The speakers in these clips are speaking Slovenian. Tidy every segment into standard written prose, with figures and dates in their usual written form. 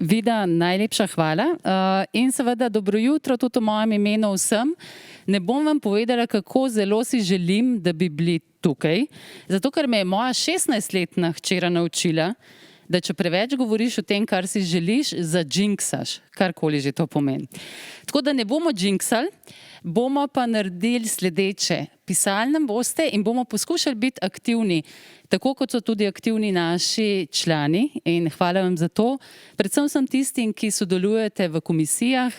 Vida, najlepša hvala in seveda dobro jutro tudi v mojem imenu vsem. Ne bom vam povedala, kako zelo si želim, da bi bili tukaj, zato ker me je moja 16-letna hčera naučila, da če preveč govoriš o tem, kar si želiš, zadžinksaš, karkoli že to pomeni. Tako da ne bomo džinksali, bomo pa naredili sledeče. Pisali nam boste in bomo poskušali biti aktivni, tako kot so tudi aktivni naši člani in hvala vam za to. Predvsem sem tistim, ki sodelujete v komisijah.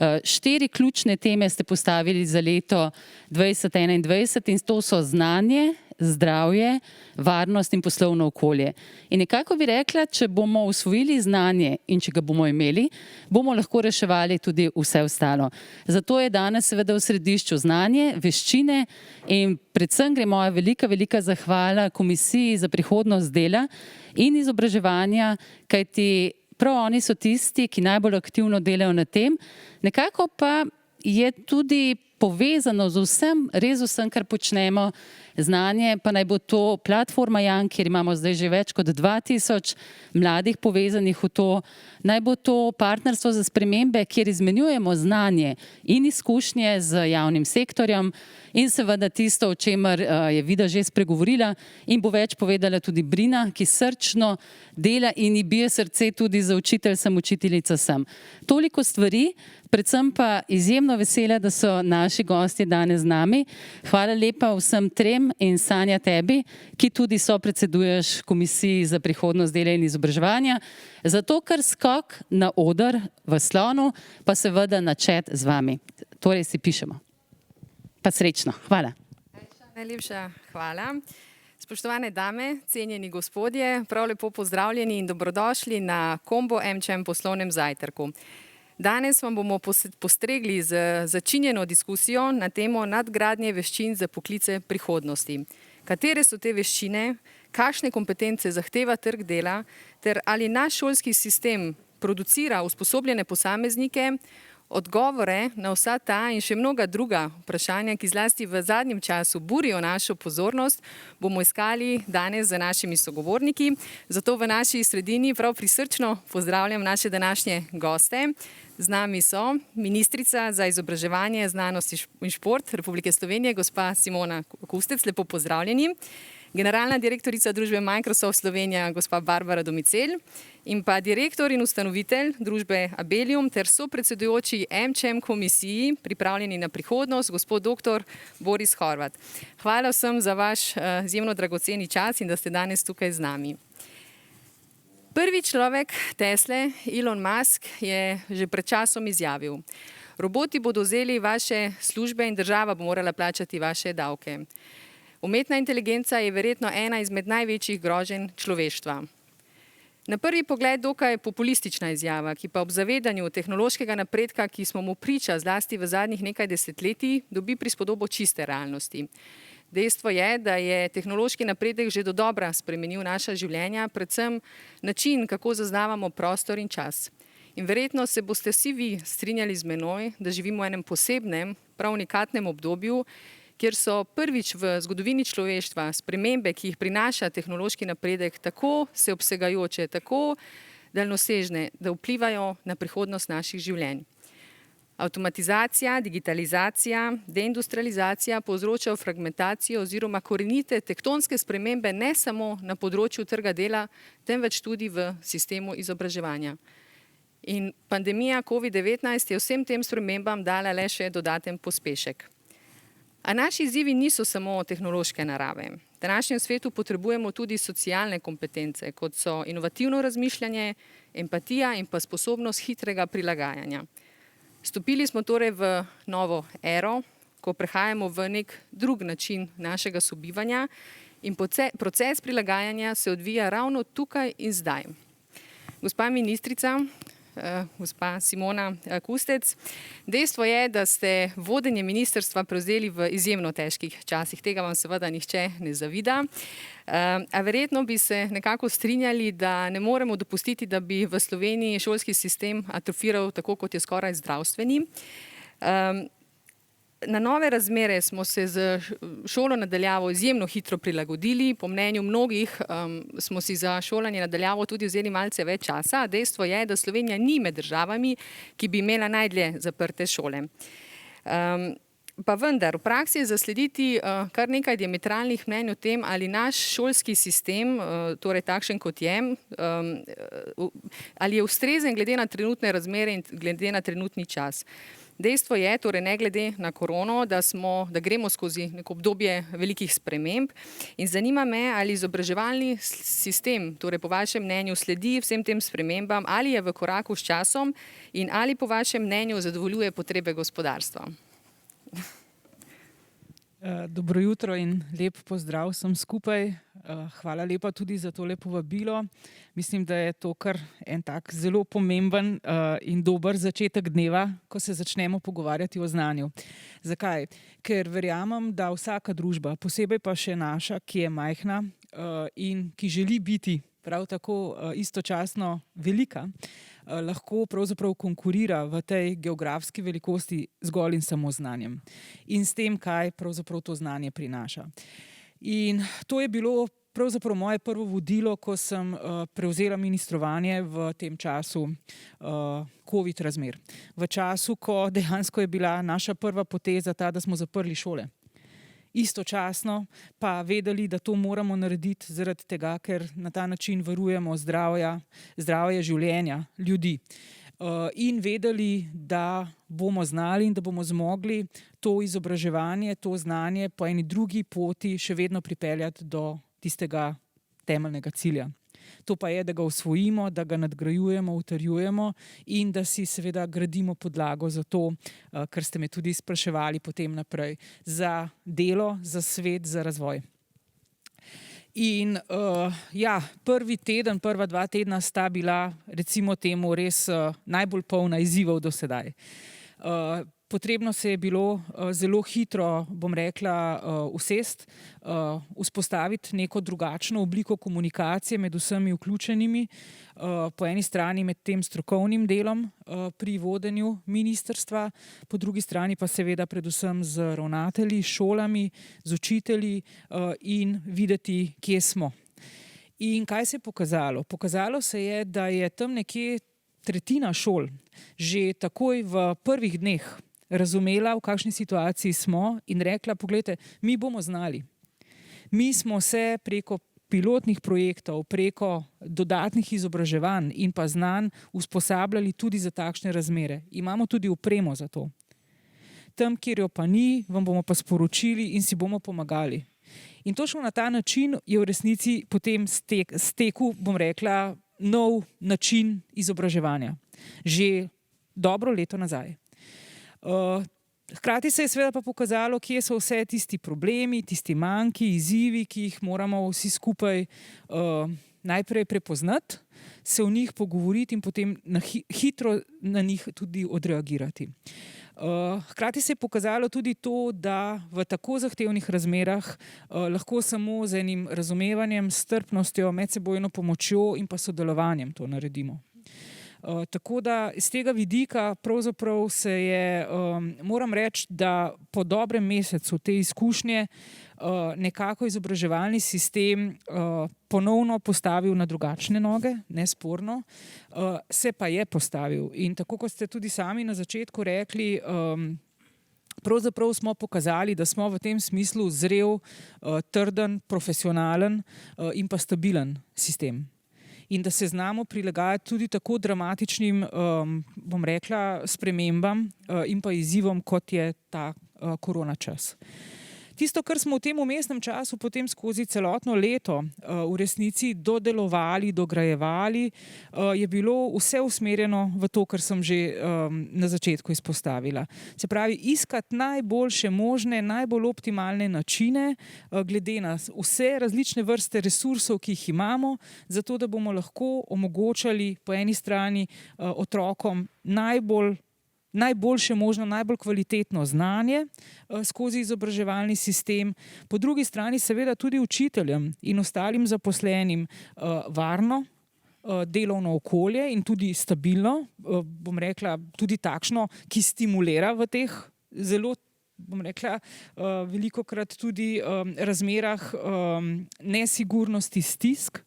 4 ključne teme ste postavili za leto 2021 in to so znanje, zdravje, varnost in poslovno okolje. In nekako bi rekla, če bomo usvojili znanje in če ga bomo imeli, bomo lahko reševali tudi vse ostalo. Zato je danes seveda v središču znanje, veščine in predvsem gre moja velika zahvala Komisiji za prihodnost dela in izobraževanja, kajti prav oni so tisti, ki najbolj aktivno delajo na tem. Nekako pa je tudi povezano z vsem, res vsem, kar počnemo. Znanje pa naj bo to platforma Jan, kjer imamo zdaj že več kot 2000 mladih povezanih v to. Naj bo to partnerstvo za spremembe, kjer izmenjujemo znanje in izkušnje z javnim sektorjem in seveda tisto, o čemer je Vida že spregovorila in bo več povedala tudi Brina, ki srčno dela in ji bije srce tudi za učitelj, sem učiteljica sem. Toliko stvari, predvsem pa izjemno vesela, da so naši gostje danes z nami. Hvala lepa vsem trem in Sanja tebi, ki tudi sopredseduješ Komisiji za prihodnost dela in izobraževanja, zato ker skok na oder v Slonu, pa seveda na chat z vami. Torej si pišemo. Pa srečno. Hvala. Najlepša hvala. Spoštovane dame, cenjeni gospodje, prav lepo pozdravljeni in dobrodošli na Combo AmCham poslovnem zajtrku. Danes vam bomo postregli z začinjeno diskusijo na temo nadgradnje veščin za poklice prihodnosti. Katere so te veščine, kakšne kompetence zahteva trg dela, ter ali naš šolski sistem producira usposobljene posameznike. Odgovore na vsa ta in še mnoga druga vprašanja, ki zlasti v zadnjem času burijo našo pozornost, bomo iskali danes za našimi sogovorniki. Zato v naši sredini prav prisrčno pozdravljam naše današnje goste. Z nami so ministrica za izobraževanje, znanost in šport Republike Slovenije, gospa Simona Kustec, lepo pozdravljeni. Generalna direktorica družbe Microsoft Slovenija, gospa Barbara Domicelj, in pa direktor in ustanovitelj družbe Abelium ter sopredsedujoči AmCham komisiji, pripravljeni na prihodnost, gospod dr. Boris Horvat. Hvala vsem za vaš izjemno dragoceni čas in da ste danes tukaj z nami. Prvi človek Tesle, Elon Musk, je že pred časom izjavil: roboti bodo vzeli vaše službe in država bo morala plačati vaše davke. Umetna inteligenca je verjetno ena izmed največjih groženj človeštva. Na prvi pogled dokaj populistična izjava, ki pa ob zavedanju tehnološkega napredka, ki smo mu priča zlasti v zadnjih nekaj desetletij, dobi prispodobo čiste realnosti. Dejstvo je, da je tehnološki napredek že dodobra spremenil naša življenja, predvsem način, kako zaznavamo prostor in čas. In verjetno se boste vsi vi strinjali z menoj, da živimo v enem posebnem, prav unikatnem obdobju, kjer so prvič v zgodovini človeštva spremembe, ki jih prinaša tehnološki napredek, tako vseobsegajoče, tako daljnosežne, da vplivajo na prihodnost naših življenj. Avtomatizacija, digitalizacija, deindustrializacija povzročajo fragmentacijo oziroma korenite tektonske spremembe ne samo na področju trga dela, temveč tudi v sistemu izobraževanja. In pandemija COVID-19 je vsem tem spremembam dala le še dodaten pospešek. A naši izzivi niso samo tehnološke narave. V današnjem svetu potrebujemo tudi socialne kompetence, kot so inovativno razmišljanje, empatija in pa sposobnost hitrega prilagajanja. Stopili smo torej v novo ero, ko prehajamo v nek drug način našega sobivanja in proces prilagajanja se odvija ravno tukaj in zdaj. Gospa ministrica, gospa Simona Kustec, dejstvo je, da ste vodenje ministrstva prevzeli v izjemno težkih časih. Tega vam seveda nihče ne zavida. A verjetno bi se nekako strinjali, da ne moremo dopustiti, da bi v Sloveniji šolski sistem atrofiral tako, kot je skoraj zdravstveni. Na nove razmere smo se z šolo nadaljavo izjemno hitro prilagodili. Po mnenju mnogih smo si za šolanje nadaljavo tudi vzeli malce več časa. Dejstvo je, da Slovenija ni med državami, ki bi imela najdlje zaprte šole. Pa vendar, v praksi je zaslediti kar nekaj diametralnih mnenj o tem, ali naš šolski sistem, torej takšen kot je, ali je ustrezen glede na trenutne razmere in glede na trenutni čas. Dejstvo je, torej ne glede na korono, da gremo skozi neko obdobje velikih sprememb in zanima me, ali izobraževalni sistem, torej po vašem mnenju, sledi vsem tem spremembam, ali je v koraku s časom in ali po vašem mnenju zadovoljuje potrebe gospodarstva. Dobro jutro in lep pozdrav vsem skupaj. Hvala lepa tudi za tole povabilo. Mislim, da je to kar en tak zelo pomemben in dober začetek dneva, ko se začnemo pogovarjati o znanju. Zakaj? Ker verjamem, da vsaka družba, posebej pa še naša, ki je majhna in ki želi biti prav tako istočasno velika, lahko pravzaprav konkurira v tej geografski velikosti zgolj in samo znanjem. In s tem, kaj pravzaprav to znanje prinaša. In to je bilo pravzaprav moje prvo vodilo, ko sem prevzela ministrovanje v tem času COVID razmer. V času, ko dejansko je bila naša prva poteza ta, da smo zaprli šole. Istočasno pa vedeli, da to moramo narediti zaradi tega, ker na ta način varujemo zdravje življenja ljudi. In vedeli, da bomo znali in da bomo zmogli to izobraževanje, to znanje po eni drugi poti še vedno pripeljati do tistega temeljnega cilja. To pa je, da ga osvojimo, da ga nadgrajujemo, utrjujemo in da si seveda gradimo podlago za to, kar ste me tudi spraševali potem naprej, za delo, za svet, za razvoj. In prvi teden, prva 2 tedna sta bila recimo temu res najbolj polna izzivov do sedaj. Potrebno se je bilo zelo hitro, bom rekla, usesti, vzpostaviti neko drugačno obliko komunikacije med vsemi vključenimi. Po eni strani med tem strokovnim delom pri vodenju ministrstva, po drugi strani pa seveda predvsem z ravnatelji, šolami, z učitelji in videti, kje smo. In kaj se je pokazalo? Pokazalo se je, da je tam nekje 1/3 šol že takoj v prvih dneh razumela, v kakšni situaciji smo in rekla, poglejte, mi bomo znali. Mi smo se preko pilotnih projektov, preko dodatnih izobraževanj in pa znanj usposabljali tudi za takšne razmere. Imamo tudi opremo za to. Tam, kjer jo pa ni, vam bomo pa sporočili in si bomo pomagali. In točno na ta način je v resnici potem stekel, bom rekla, nov način izobraževanja. Že dobro leto nazaj. Hkrati se je seveda pa pokazalo, kje so vse tisti problemi, tisti manjki, izzivi, ki jih moramo vsi skupaj najprej prepoznati, se o njih pogovoriti in potem hitro na njih tudi odreagirati. Hkrati se je pokazalo tudi to, da v tako zahtevnih razmerah lahko samo z enim razumevanjem, strpnostjo, medsebojno pomočjo in pa sodelovanjem to naredimo. Tako da iz tega vidika pravzaprav se je, moram reči, da po dobrem mesecu te izkušnje nekako izobraževalni sistem ponovno postavil na drugačne noge, nesporno, se pa je postavil. In tako kot ste tudi sami na začetku rekli, pravzaprav smo pokazali, da smo v tem smislu zrel, trden, profesionalen in pa stabilen sistem. In da se znamo prilagajati tudi tako dramatičnim, bom rekla, spremembam in pa izzivom, kot je ta korona čas. Tisto, kar smo v tem vmesnem času potem skozi celotno leto v resnici dodelovali, dograjevali, je bilo vse usmerjeno v to, kar sem že na začetku izpostavila. Se pravi, iskati najboljše možne, najbolj optimalne načine glede na vse različne vrste resursov, ki jih imamo, zato da bomo lahko omogočali po eni strani otrokom najboljše možno, najbolj kvalitetno znanje skozi izobraževalni sistem, po drugi strani seveda tudi učiteljem in ostalim zaposlenim varno delovno okolje in tudi stabilno, bom rekla, tudi takšno, ki stimulira v teh zelo bom rekla, velikokrat tudi razmerah nesigurnosti, stisk.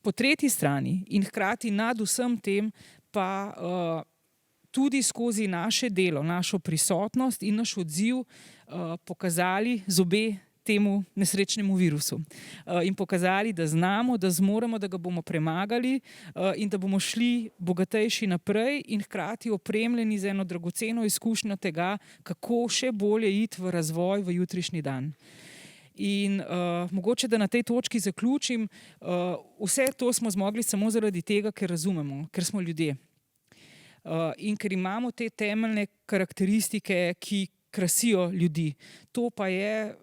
Po tretji strani in hkrati nad vsem tem pa tudi skozi naše delo, našo prisotnost in naš odziv pokazali zobe temu nesrečnemu virusu in pokazali, da znamo, da zmoremo, da ga bomo premagali in da bomo šli bogatejši naprej in hkrati opremljeni z eno dragoceno izkušnjo tega, kako še bolje iti v razvoj v jutrišnji dan. In mogoče, da na tej točki zaključim, vse to smo zmogli samo zaradi tega, ker razumemo, ker smo ljudje. In ker imamo te temeljne karakteristike, ki krasijo ljudi. To pa je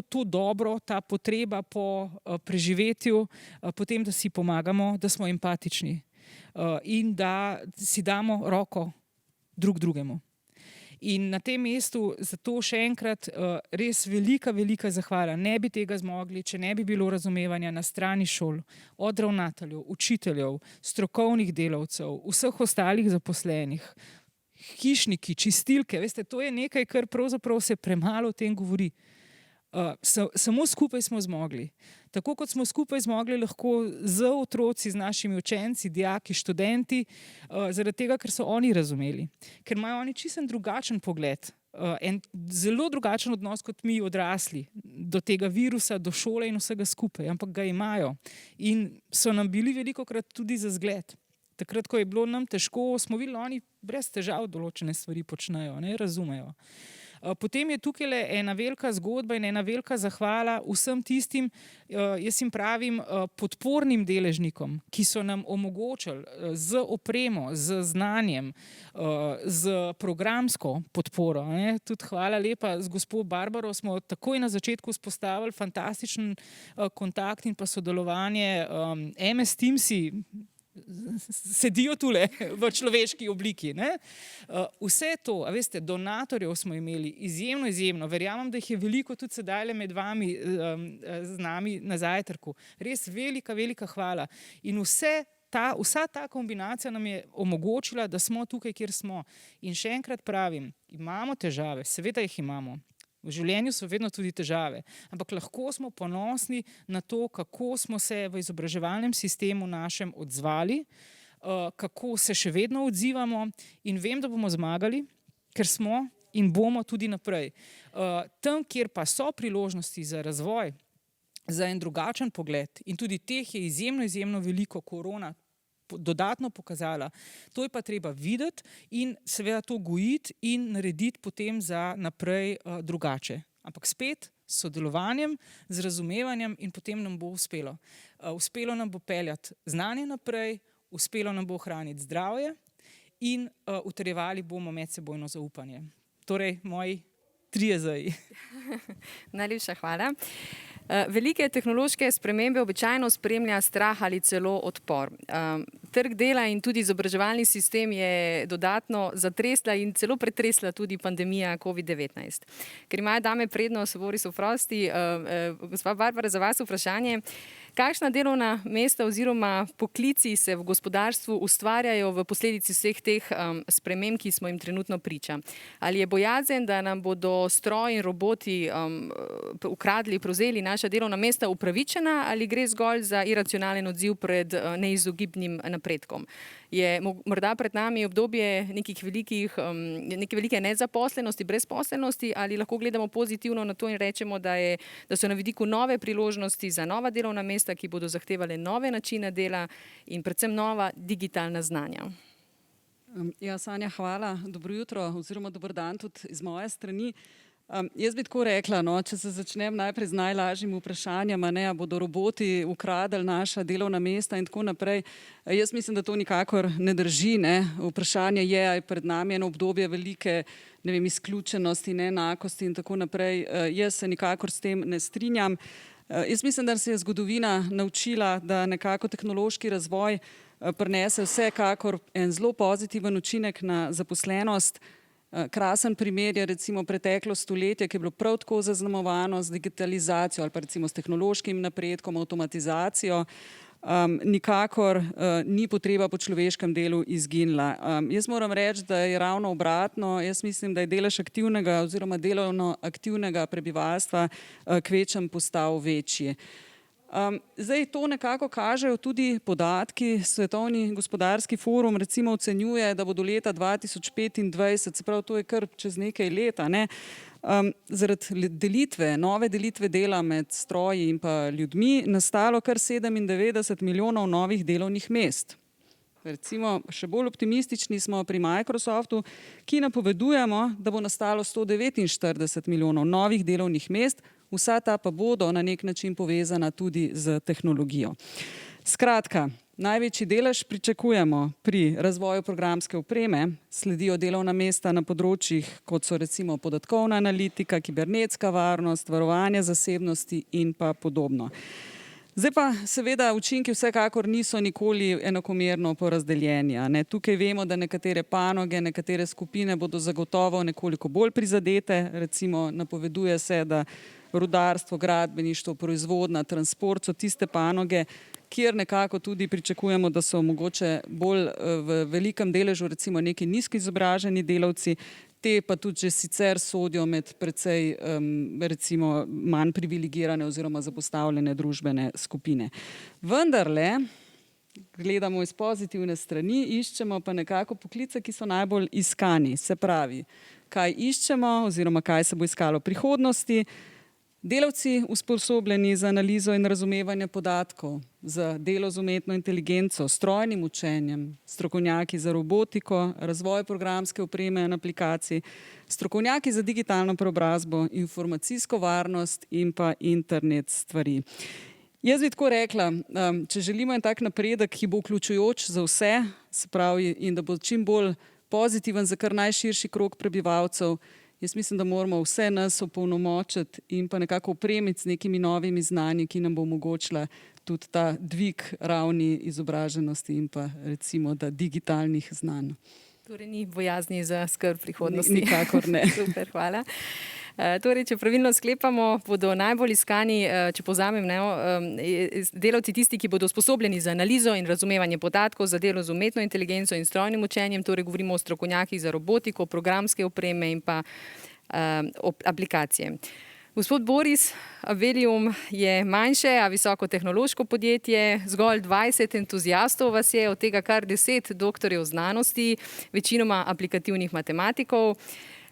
to dobro, ta potreba po preživetju, potem, da si pomagamo, da smo empatični in da si damo roko drug drugemu. In na tem mestu zato še enkrat res velika, velika zahvala. Ne bi tega zmogli, če ne bi bilo razumevanja na strani šol, od ravnateljev, učiteljev, strokovnih delavcev, vseh ostalih zaposlenih, hišniki, čistilke. Veste, to je nekaj, kar pravzaprav se premalo o tem govori. Samo skupaj smo zmogli. Tako kot smo skupaj zmogli lahko z otroci, z našimi učenci, dijaki, študenti, zaradi tega, ker so oni razumeli. Ker imajo oni čisto drugačen pogled, en zelo drugačen odnos kot mi odrasli do tega virusa, do šole in vsega skupaj, ampak ga imajo. In so nam bili velikokrat tudi za zgled. Takrat, ko je bilo nam težko, smo videli, oni brez težav določene stvari počnejo, razumejo. Potem je tukaj ena velika zgodba in ena velika zahvala vsem tistim, jaz jim pravim, podpornim deležnikom, ki so nam omogočili z opremo, z znanjem, z programsko podporo. Tudi hvala lepa, z gospo Barbaro smo takoj na začetku vzpostavili fantastičen kontakt in pa sodelovanje. MS Teamsi sedijo tule v človeški obliki. Vse to, a veste, donatorjev smo imeli izjemno. Verjamem, da jih je veliko tudi sedaj med vami, z nami na zajtrku. Res velika hvala. In vsa ta kombinacija nam je omogočila, da smo tukaj, kjer smo. In še enkrat pravim, imamo težave, seveda jih imamo. V življenju so vedno tudi težave, ampak lahko smo ponosni na to, kako smo se v izobraževalnem sistemu našem odzvali, kako se še vedno odzivamo in vem, da bomo zmagali, ker smo in bomo tudi naprej. Tam, kjer pa so priložnosti za razvoj, za en drugačen pogled in tudi teh je izjemno veliko, korona dodatno pokazala. To je pa treba videti in seveda to gojiti in narediti potem za naprej drugače. Ampak spet s sodelovanjem, z razumevanjem in potem nam bo uspelo. Uspelo nam bo peljati znanje naprej, uspelo nam bo ohraniti zdravje in utrjevali bomo medsebojno zaupanje. Torej, moji 3 Z-ji. Najlepša hvala. Velike tehnološke spremembe običajno spremlja strah ali celo odpor. Trg dela in tudi izobraževalni sistem je dodatno zatresla in celo pretresla tudi pandemija COVID-19. Ker imajo dame prednost, Boris oprosti, gospa Barbara, za vas vprašanje. Kakšna delovna mesta oziroma poklici se v gospodarstvu ustvarjajo v posledici vseh teh sprememb, ki smo jim trenutno priča? Ali je bojazen, da nam bodo stroji in roboti ukradli, prevzeli naša delovna mesta, upravičena ali gre zgolj za iracionalen odziv pred neizogibnim napredkom? Je morda pred nami obdobje neke velike nezaposlenosti, brezposelnosti ali lahko gledamo pozitivno na to in rečemo, da so na vidiku nove priložnosti za nova delovna mesta, ki bodo zahtevale nove načine dela in predvsem nova digitalna znanja? Ja, Sanja, hvala. Dobro jutro oziroma dober dan tudi iz moje strani. Jaz bi tako rekla, če se začnem najprej z najlažjim vprašanjem, a bodo roboti ukradli naša delovna mesta in tako naprej. Jaz mislim, da to nikakor ne drži. Vprašanje je, ali je pred nami eno obdobje velike izključenosti, neenakosti in tako naprej. Jaz se nikakor s tem ne strinjam. Jaz mislim, da se je zgodovina naučila, da nekako tehnološki razvoj prinese vsekakor en zelo pozitiven učinek na zaposlenost. Krasen primer je recimo preteklo stoletje, ki je bilo prav tako zaznamovano z digitalizacijo ali pa recimo s tehnološkim napredkom, avtomatizacijo. nikakor ni potreba po človeškem delu izginila. Jaz moram reči, da je ravno obratno. Jaz mislim, da je delež aktivnega oziroma delovno aktivnega prebivalstva kvečjem postal večji. Zdaj to nekako kažejo tudi podatki. Svetovni gospodarski forum recimo ocenjuje, da bo do leta 2025, se pravi, to je kar čez nekaj leta, zaradi delitve, nove delitve dela med stroji in pa ljudmi nastalo kar 97 milijonov novih delovnih mest. Recimo, še bolj optimistični smo pri Microsoftu, ki napovedujemo, da bo nastalo 149 milijonov novih delovnih mest, vsa ta pa bodo na nek način povezana tudi z tehnologijo. Skratka, največji delež pričakujemo pri razvoju programske opreme, sledijo delovna mesta na področjih, kot so recimo podatkovna analitika, kibernetska varnost, varovanje zasebnosti in pa podobno. Zdaj pa seveda učinki vsekakor niso nikoli enakomerno porazdeljeni. Tukaj vemo, da nekatere panoge, nekatere skupine bodo zagotovo nekoliko bolj prizadete, recimo napoveduje se, da rudarstvo, gradbeništvo, proizvodnja, transport so tiste panoge, kjer nekako tudi pričakujemo, da so mogoče bolj v velikem deležu recimo neki nizko izobraženi delavci, te pa tudi že sicer sodijo med precej recimo manj privilegirane oziroma zapostavljene družbene skupine. Vendarle, gledamo iz pozitivne strani, iščemo pa nekako poklice, ki so najbolj iskani. Se pravi, kaj iščemo oziroma kaj se bo iskalo v prihodnosti. Delavci usposobljeni za analizo in razumevanje podatkov, za delo z umetno inteligenco, strojnim učenjem, strokovnjaki za robotiko, razvoj programske opreme in aplikacij, strokovnjaki za digitalno preobrazbo, informacijsko varnost in pa internet stvari. Jaz bi tako rekla, če želimo en tak napredek, ki bo vključujoč za vse, se pravi, in da bo čim bolj pozitiven za kar najširši krog prebivalcev, jaz mislim, da moramo vse nas opolnomočiti in pa nekako opremiti z nekimi novimi znanji, ki nam bo omogočila tudi ta dvig ravni izobraženosti in pa recimo da digitalnih znanj. Torej ni bojazni za skrb prihodnosti. Nikakor ne. Super, hvala. Torej, če pravilno sklepamo, bodo najbolj iskani, če povzamem, delavci tisti, ki bodo usposobljeni za analizo in razumevanje podatkov, za delo z umetno inteligenco in strojnim učenjem, torej govorimo o strokovnjakih za robotiko, programske opreme in pa aplikacije. Gospod Boris, Abelium je manjše, a visoko tehnološko podjetje, zgolj 20 entuzijastov vas je, od tega kar 10 doktorjev znanosti, večinoma aplikativnih matematikov,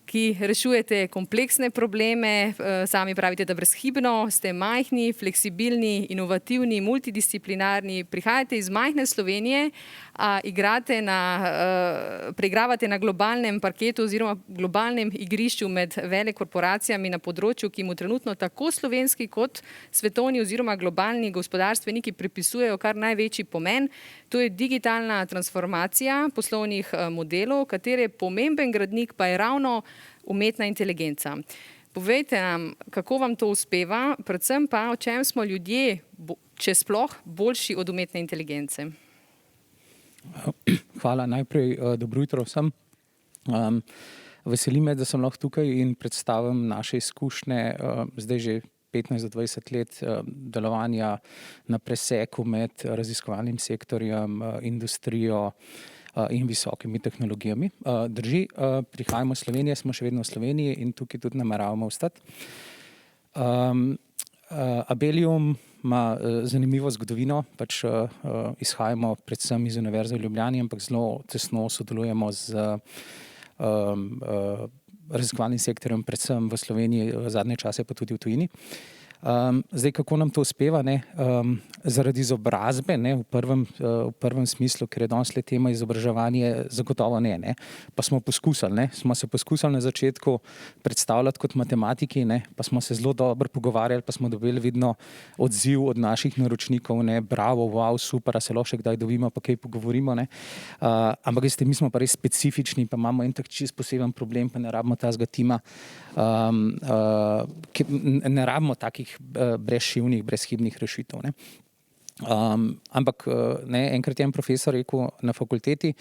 ki rešujete kompleksne probleme, sami pravite, da brezhibno, ste majhni, fleksibilni, inovativni, multidisciplinarni, prihajate iz majhne Slovenije, a preigravate na globalnem parketu oziroma globalnem igrišču med velekorporacijami na področju, ki mu trenutno tako slovenski kot svetovni oziroma globalni gospodarstveniki pripisujejo kar največji pomen. To je digitalna transformacija poslovnih modelov, katere pomemben gradnik pa je ravno umetna inteligenca. Povejte nam, kako vam to uspeva, predvsem pa, o čem smo ljudje, če sploh, boljši od umetne inteligence. Hvala, najprej dobro jutro vsem. Veseli me, da sem lahko tukaj in predstavim naše izkušnje, zdaj že 15-20 let delovanja na preseku med raziskovalnim sektorjem, industrijo in visokimi tehnologijami. Drži, prihajamo iz Slovenije, smo še vedno v Sloveniji in tukaj tudi nameravamo ostati. Abelium ima zanimivo zgodovino, pač izhajamo predvsem iz Univerze v Ljubljani, ampak zelo tesno sodelujemo z raziskovalnim sektorjem, predvsem v Sloveniji, v zadnje čase pa tudi v tujini. Zdaj, kako nam to uspeva? Zaradi izobrazbe, v prvem smislu, ker je danes le tema izobraževanje, zagotovo ne. Pa smo poskusili, smo se poskusili na začetku predstavljati kot matematiki, pa smo se zelo dobro pogovarjali, pa smo dobili vedno odziv od naših naročnikov, bravo, wow, super, a se lahko še kdaj dobimo, pa kaj pogovorimo. Ampak mi smo pa res specifični, pa imamo en tak čist poseben problem, pa ne rabimo tazga tima, ne rabimo takih brezšivnih, brezhibnih rešitev. Ampak enkrat je en profesor rekel na fakulteti,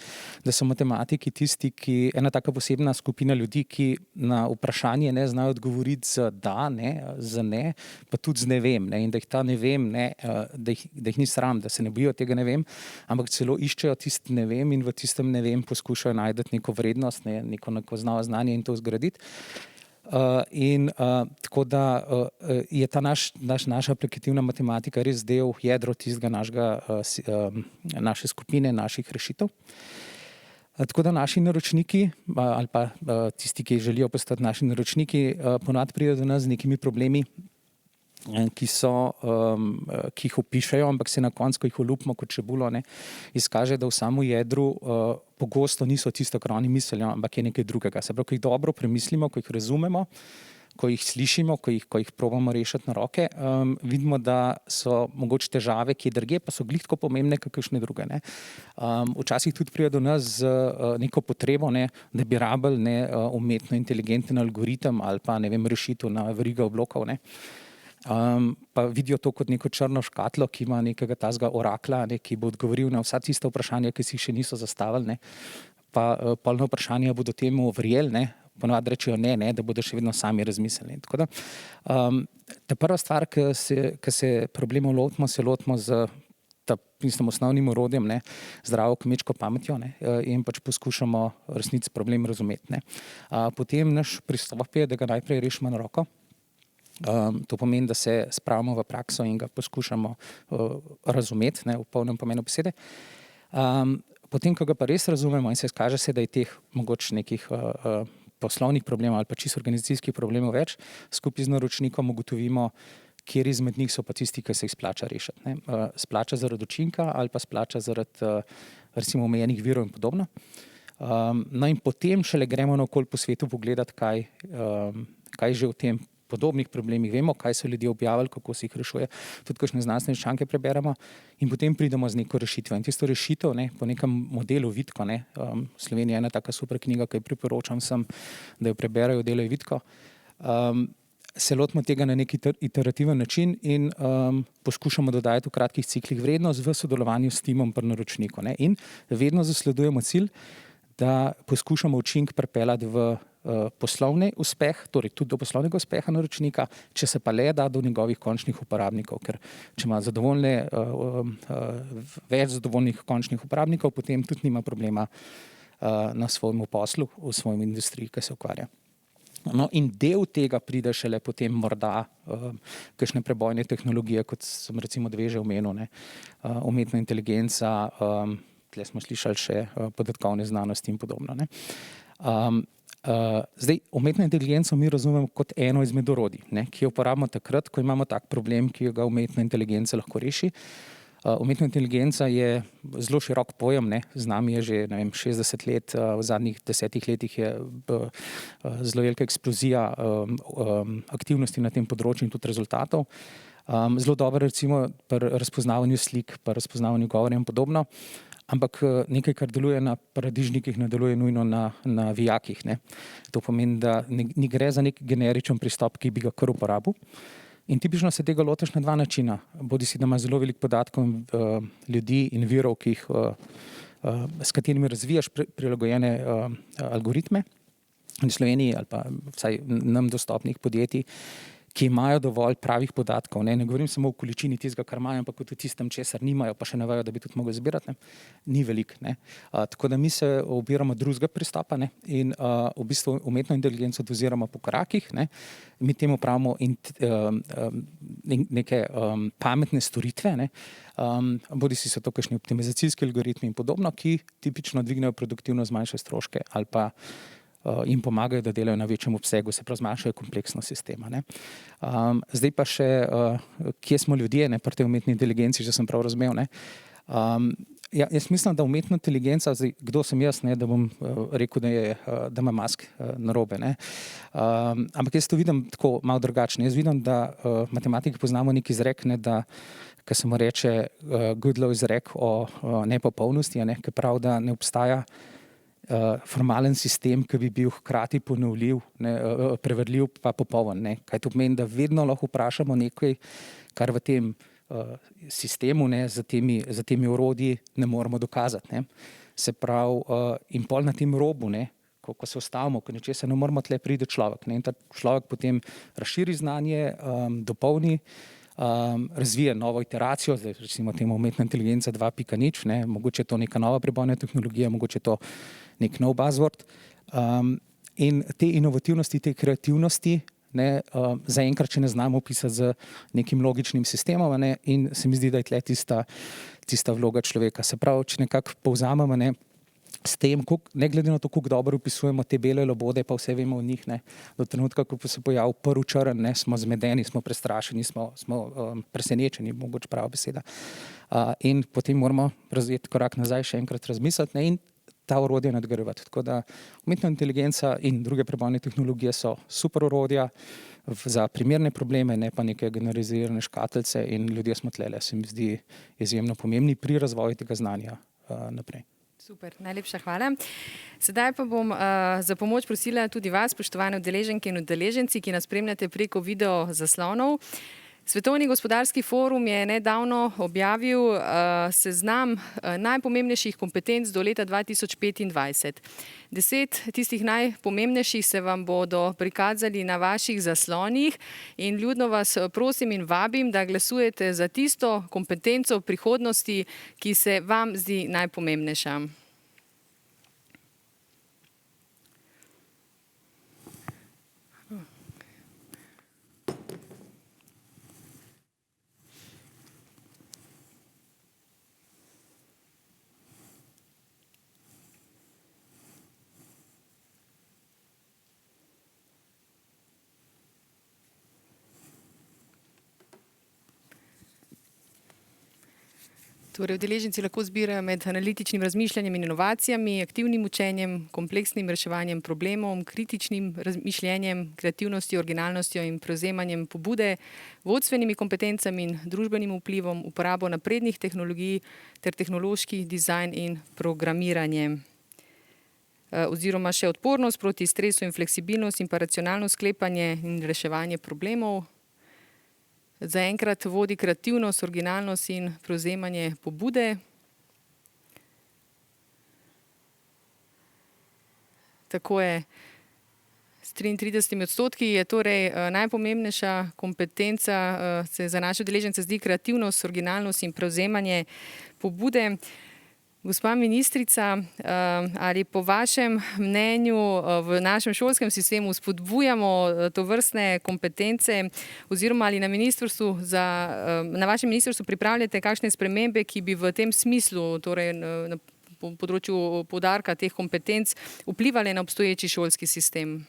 da so matematiki tisti, ena taka posebna skupina ljudi, ki na vprašanje ne znajo odgovoriti z da, z ne, pa tudi z ne vem. In da jih ta ne vem, da jih ni sram, da se ne bojijo tega ne vem, ampak celo iščejo tisti ne vem in v tistem ne vem poskušajo najti neko vrednost, neko znanje in to zgraditi. Tako da je ta naša aplikativna matematika res del jedro tistega naše skupine, naših rešitev. Tako da naši naročniki ali pa tisti, ki želijo postati naši naročniki, ponavadi pridejo do nas z nekimi problemi, ki jih opišajo, ampak se na koncu, ko jih olupimo kot čebulo, izkaže, da v samem jedru pogosto niso tisto, kar oni mislijo, ampak je nekaj drugega. Se pravi, ko jih dobro premislimo, ko jih razumemo, ko jih slišimo, ko jih probamo rešiti na roke, vidimo, da so mogoče težave, ki drugje, pa so glih tako pomembne, kakšne druge. Včasih tudi pride do nas z neko potrebo, da bi rabili umetno inteligenten algoritem ali pa rešitev na verigo blokov. Pa vidijo to kot neko črno škatlo, ki ima nekega tazga orakla, ki bo odgovoril na vsa tista vprašanja, ki si jih še niso zastavili. Pa polno vprašanja bodo temu verjeli, ponavadi rečejo ne, da bodo še vedno sami razmislili. Tako da ta prva stvar, ki se problemov lotimo, se lotimo z osnovnim orodjem, zdravo kmečko pametjo, in pač poskušamo resnici problem razumeti. Potem naš pristop je, da ga najprej rešimo na roko. To pomeni, da se spravimo v prakso in ga poskušamo razumeti, v polnem pomenu besede. Potem, ko ga pa res razumemo in se izkaže, da je teh mogoče nekih poslovnih problemov ali pa čisto organizacijskih problemov več, skupaj z naročnikom ugotovimo, kjer izmed njih so pa tisti, ki se jih splača rešiti. Splača zaradi učinka ali pa splača zaradi recimo omejenih virov in podobno. No in potem šele gremo naokoli po svetu pogledati, kaj že v tem podobnih problemih vemo, kaj so ljudje objavili, kako se jih rešuje, tudi kakšne znanstvene članke preberemo in potem pridemo z neko rešitvijo. In tisto rešitev po nekem modelu Vitko, v Sloveniji je ena taka super knjiga, ki jo priporočam vsem, da jo preberejo, delo je Vitko, se lotimo tega na neki iterativen način in poskušamo dodajati v kratkih ciklih vrednost v sodelovanju s timom pri naročniku. In vedno zasledujemo cilj, da poskušamo učinek pripeljati v poslovni uspeh, torej tudi do poslovnega uspeha naročnika, če se pa le da do njegovih končnih uporabnikov, ker če ima več zadovoljnih končnih uporabnikov, potem tudi nima problema na svojem poslu, v svojem industriji, ki se ukvarja. No, in del tega pride šele potem morda kakšne prebojne tehnologije, kot sem recimo dve že omenil, umetna inteligenca, tle smo slišali še podatkovne znanosti in podobno. Zdaj, umetno inteligenco mi razumemo kot eno izmed orodij, ki jo uporabimo takrat, ko imamo tak problem, ki ga umetna inteligenca lahko reši. Umetna inteligenca je zelo širok pojem, z nami je že 60 let, v zadnjih 10 letih je zelo velika eksplozija aktivnosti na tem področju in tudi rezultatov. Zelo dobro recimo pri razpoznavanju slik, pri razpoznavanju govora in podobno. Ampak nekaj, kar deluje na paradižnikih, ne deluje nujno na vijakih. To pomeni, da ni gre za nek generičen pristop, ki bi ga kar uporabil. In tipično se tega lotiš na dva načina. Bodi si, da ima zelo veliko podatkov ljudi in virov, s katerimi razvijaš prilagojene algoritme. V Sloveniji ali pa vsaj nam dostopnih podjetij, ki imajo dovolj pravih podatkov. Ne govorim samo o količini tistega, kar imajo, ampak tudi tistem, česar nimajo, pa še ne vejo, da bi tudi mogli zbirati. Ni veliko. Tako da mi se obiramo drugega pristopa in v bistvu umetno inteligenco doziramo po korakih. Mi temu pravimo neke pametne storitve. Bodi si so to kakšni optimizacijski algoritmi in podobno, ki tipično dvignejo produktivnost, zmanjšajo stroške ali pa jim pomagajo, da delajo na večjem obsegu, se pravi zmanjšajo kompleksnost sistema. Zdaj pa še, kje smo ljudje pri tej umetni inteligenci, že sem prav razumel. Jaz mislim, da umetna inteligenca, kdo sem jaz, da bom rekel, da ima Musk narobe. Ampak jaz to vidim tako malo drugačno. Jaz vidim, da matematiki poznamo nek izrek, ki se mu reče Gödelov izrek o nepopolnosti, ki pravi, da ne obstaja formalen sistem, ki bi bil hkrati ponovljiv, preverljiv pa popoln. Kaj to pomeni, da vedno lahko vprašamo nekaj, kar v tem sistemu, ne, za temi orodji ne moremo dokazati. Ne. Se pravi, in pol na tem robu, ne, ko se ustavimo, ko nečesa ne moremo, tle pride človek. Ne, in ta človek potem razširi znanje, dopolni, razvije novo iteracijo, zdaj recimo temu umetna inteligenca 2.0, ne, mogoče je to neka nova prebojna tehnologija, mogoče je to nek nov buzzword. In te inovativnosti, te kreativnosti, ne, zaenkrat, če ne znamo opisati z nekim logičnim sistemom, ne, in se mi zdi, da je tle tista vloga človeka. Se pravi, če nekako povzamemo, ne, s tem, ne glede na to, kako dobro opisujemo te bele lobode, pa vse vemo o njih, ne, do trenutka, ko se pojavi prvi črn, ne, smo zmedeni, smo prestrašeni, smo presenečeni, mogoče prava beseda. In potem moramo razviti korak nazaj, še enkrat razmisliti, ne, in ta orodja nadgrajevati. Tako da umetna inteligenca in druge prebojne tehnologije so super orodja za primerne probleme, ne pa neke generalizirane škatlice, in ljudje smo tlele, se mi zdi, izjemno pomembni pri razvoju tega znanja naprej. Super, najlepša hvala. Sedaj pa bom za pomoč prosila tudi vas, spoštovane udeleženke in udeleženci, ki nas spremljate preko video zaslonov. Svetovni gospodarski forum je nedavno objavil seznam najpomembnejših kompetenc do leta 2025. 10 tistih najpomembnejših se vam bodo prikazali na vaših zaslonih in ljudno vas prosim in vabim, da glasujete za tisto kompetenco v prihodnosti, ki se vam zdi najpomembnejša. Torej, udeleženci lahko zbirajo med analitičnim razmišljanjem in inovacijami, aktivnim učenjem, kompleksnim reševanjem problemov, kritičnim razmišljanjem, kreativnostjo, originalnostjo in prevzemanjem pobude, vodstvenimi kompetencami in družbenim vplivom, uporabo naprednih tehnologij ter tehnološki dizajn in programiranje. Oziroma še odpornost proti stresu in fleksibilnost in pa racionalno sklepanje in reševanje problemov. Zaenkrat vodi kreativnost, originalnost in prevzemanje pobude. Tako je, s 33% je torej najpomembnejša kompetenca, se za naše udeležence zdi kreativnost, originalnost in prevzemanje pobude. Gospa ministrica, ali po vašem mnenju v našem šolskem sistemu spodbujamo tovrstne kompetence oziroma ali na vašem ministrstvu pripravljate kakšne spremembe, ki bi v tem smislu, torej na področju poudarka teh kompetenc, vplivali na obstoječi šolski sistem?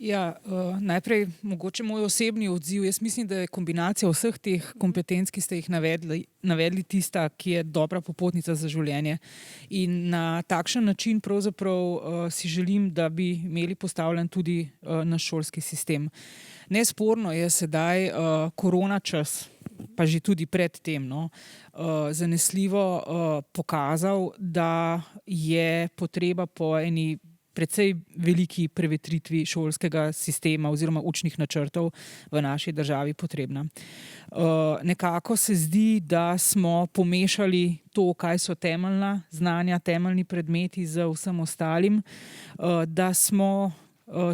Ja, najprej mogoče moj osebni odziv. Jaz mislim, da je kombinacija vseh teh kompetenc, ki ste jih navedli, tista, ki je dobra popotnica za življenje. In na takšen način pravzaprav si želim, da bi imeli postavljen tudi naš šolski sistem. Nesporno je sedaj korona čas, pa že tudi pred tem, zanesljivo pokazal, da je potreba po eni precej veliki prevetritvi šolskega sistema oziroma učnih načrtov v naši državi potrebna. Nekako se zdi, da smo pomešali to, kaj so temeljna znanja, temeljni predmeti z vsem ostalim, da smo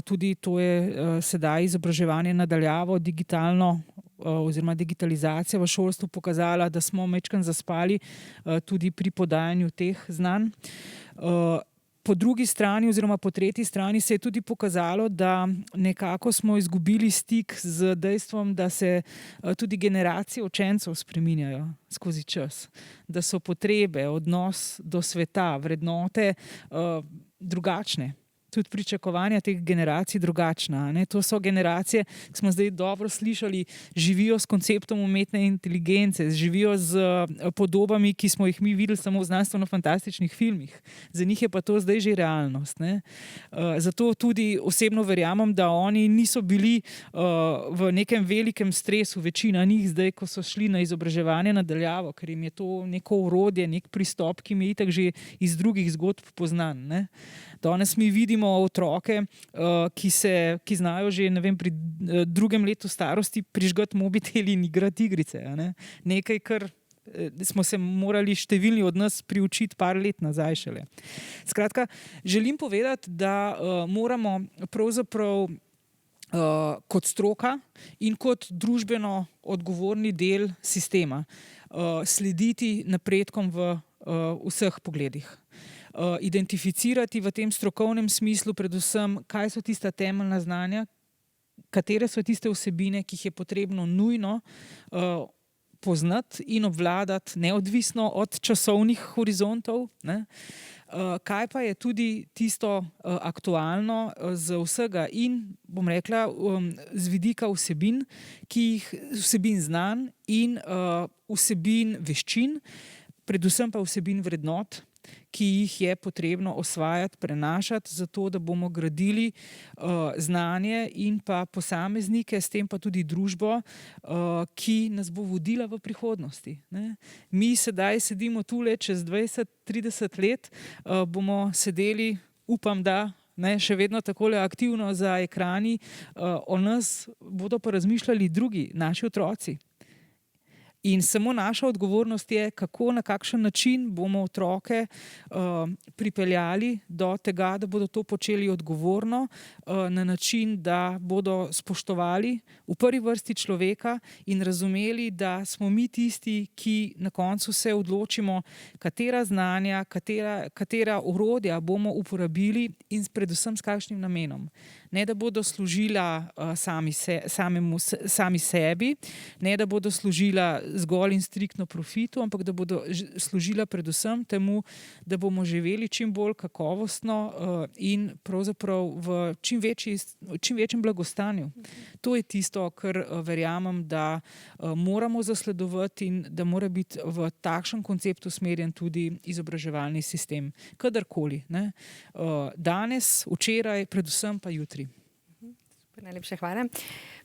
tudi, to je sedaj izobraževanje nadaljavo, digitalno oziroma digitalizacija v šolstvu pokazala, da smo majčkeno zaspali tudi pri podajanju teh znanj. Po drugi strani oziroma po tretji strani se je tudi pokazalo, da nekako smo izgubili stik z dejstvom, da se tudi generacije učencev spreminjajo skozi čas. Da so potrebe, odnos do sveta, vrednote drugačne. Tudi pričakovanja teh generacij drugačna. To so generacije, ki smo zdaj dobro slišali, živijo s konceptom umetne inteligence, živijo z podobami, ki smo jih mi videli samo v znanstveno-fantastičnih filmih. Za njih je pa to zdaj že realnost. Zato tudi osebno verjamem, da oni niso bili v nekem velikem stresu, večina njih zdaj, ko so šli na izobraževanje nadaljavo, ker jim je to neko orodje, nek pristop, ki mi je itak že iz drugih zgodb poznan. Danes mi vidimo otroke, ki znajo že, ne vem, pri 2. letu starosti prižgati mobitel in igrati igrice. A ne? Nekaj, kar smo se morali številni od nas priučiti par let nazaj šele. Skratka, želim povedati, da moramo pravzaprav kot stroka in kot družbeno odgovorni del sistema slediti napredkom v vseh pogledih. Identificirati v tem strokovnem smislu predvsem, kaj so tista temeljna znanja, katere so tiste vsebine, ki jih je potrebno nujno poznati in obvladati neodvisno od časovnih horizontov, ne? Kaj pa je tudi tisto aktualno z vsega in, bom rekla, z vidika vsebin, vsebin znanj in vsebin veščin, predvsem pa vsebin vrednot, ki jih je potrebno osvajati, prenašati, zato da bomo gradili znanje in pa posameznike, s tem pa tudi družbo, ki nas bo vodila v prihodnosti. Ne? Mi sedaj sedimo tule, čez 20-30 let bomo sedeli, upam, da ne, še vedno takole aktivno za ekrani, o nas bodo pa razmišljali drugi, naši otroci. In samo naša odgovornost je, kako, na kakšen način bomo otroke pripeljali do tega, da bodo to počeli odgovorno, na način, da bodo spoštovali v prvi vrsti človeka in razumeli, da smo mi tisti, ki na koncu se odločimo, katera znanja, katera orodja bomo uporabili in predvsem s kakšnim namenom. Ne, da bodo služila sami sebi, ne, da bodo služila zgolj in striktno profitu, ampak da bodo služila predvsem temu, da bomo živeli čim bolj kakovostno in pravzaprav v čim večjem blagostanju. To je tisto, kar verjamem, da moramo zasledovati in da mora biti v takšen koncept usmerjen tudi izobraževalni sistem. Kadarkoli. Ne? Danes, včeraj, predvsem pa jutri. Najlepša hvala.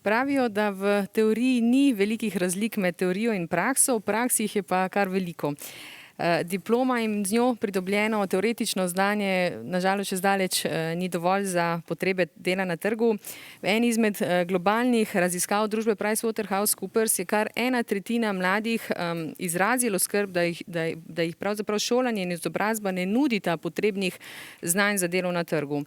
Pravijo, da v teoriji ni velikih razlik med teorijo in prakso, v praksi jih je pa kar veliko. Diploma in z njo pridobljeno teoretično znanje nažalost še zdaleč ni dovolj za potrebe dela na trgu. V eni izmed globalnih raziskav družbe PricewaterhouseCoopers je kar 1/3 mladih izrazilo skrb, da jih pravzaprav šolanje in izobrazba ne nudita potrebnih znanj za delo na trgu.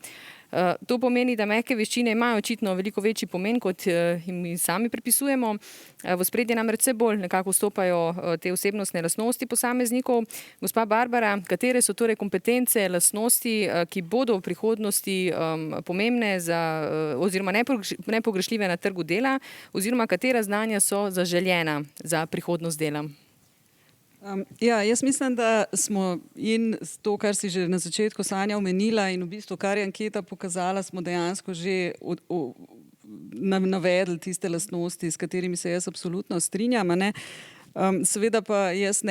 To pomeni, da mehke veščine imajo očitno veliko večji pomen, kot jim sami pripisujemo. V ospredje namreč vse bolj nekako vstopajo te osebnostne lastnosti posameznikov. Gospa Barbara, katere so torej kompetence, lastnosti, ki bodo v prihodnosti pomembne oziroma nepogrešljive na trgu dela, oziroma katera znanja so zaželjena za prihodnost dela? Jaz mislim, da smo in to, kar si že na začetku Sanja omenila in v bistvu, kar je anketa pokazala, smo dejansko že navedli tiste lastnosti, s katerimi se jaz absolutno strinjam. Ne? Seveda pa jaz,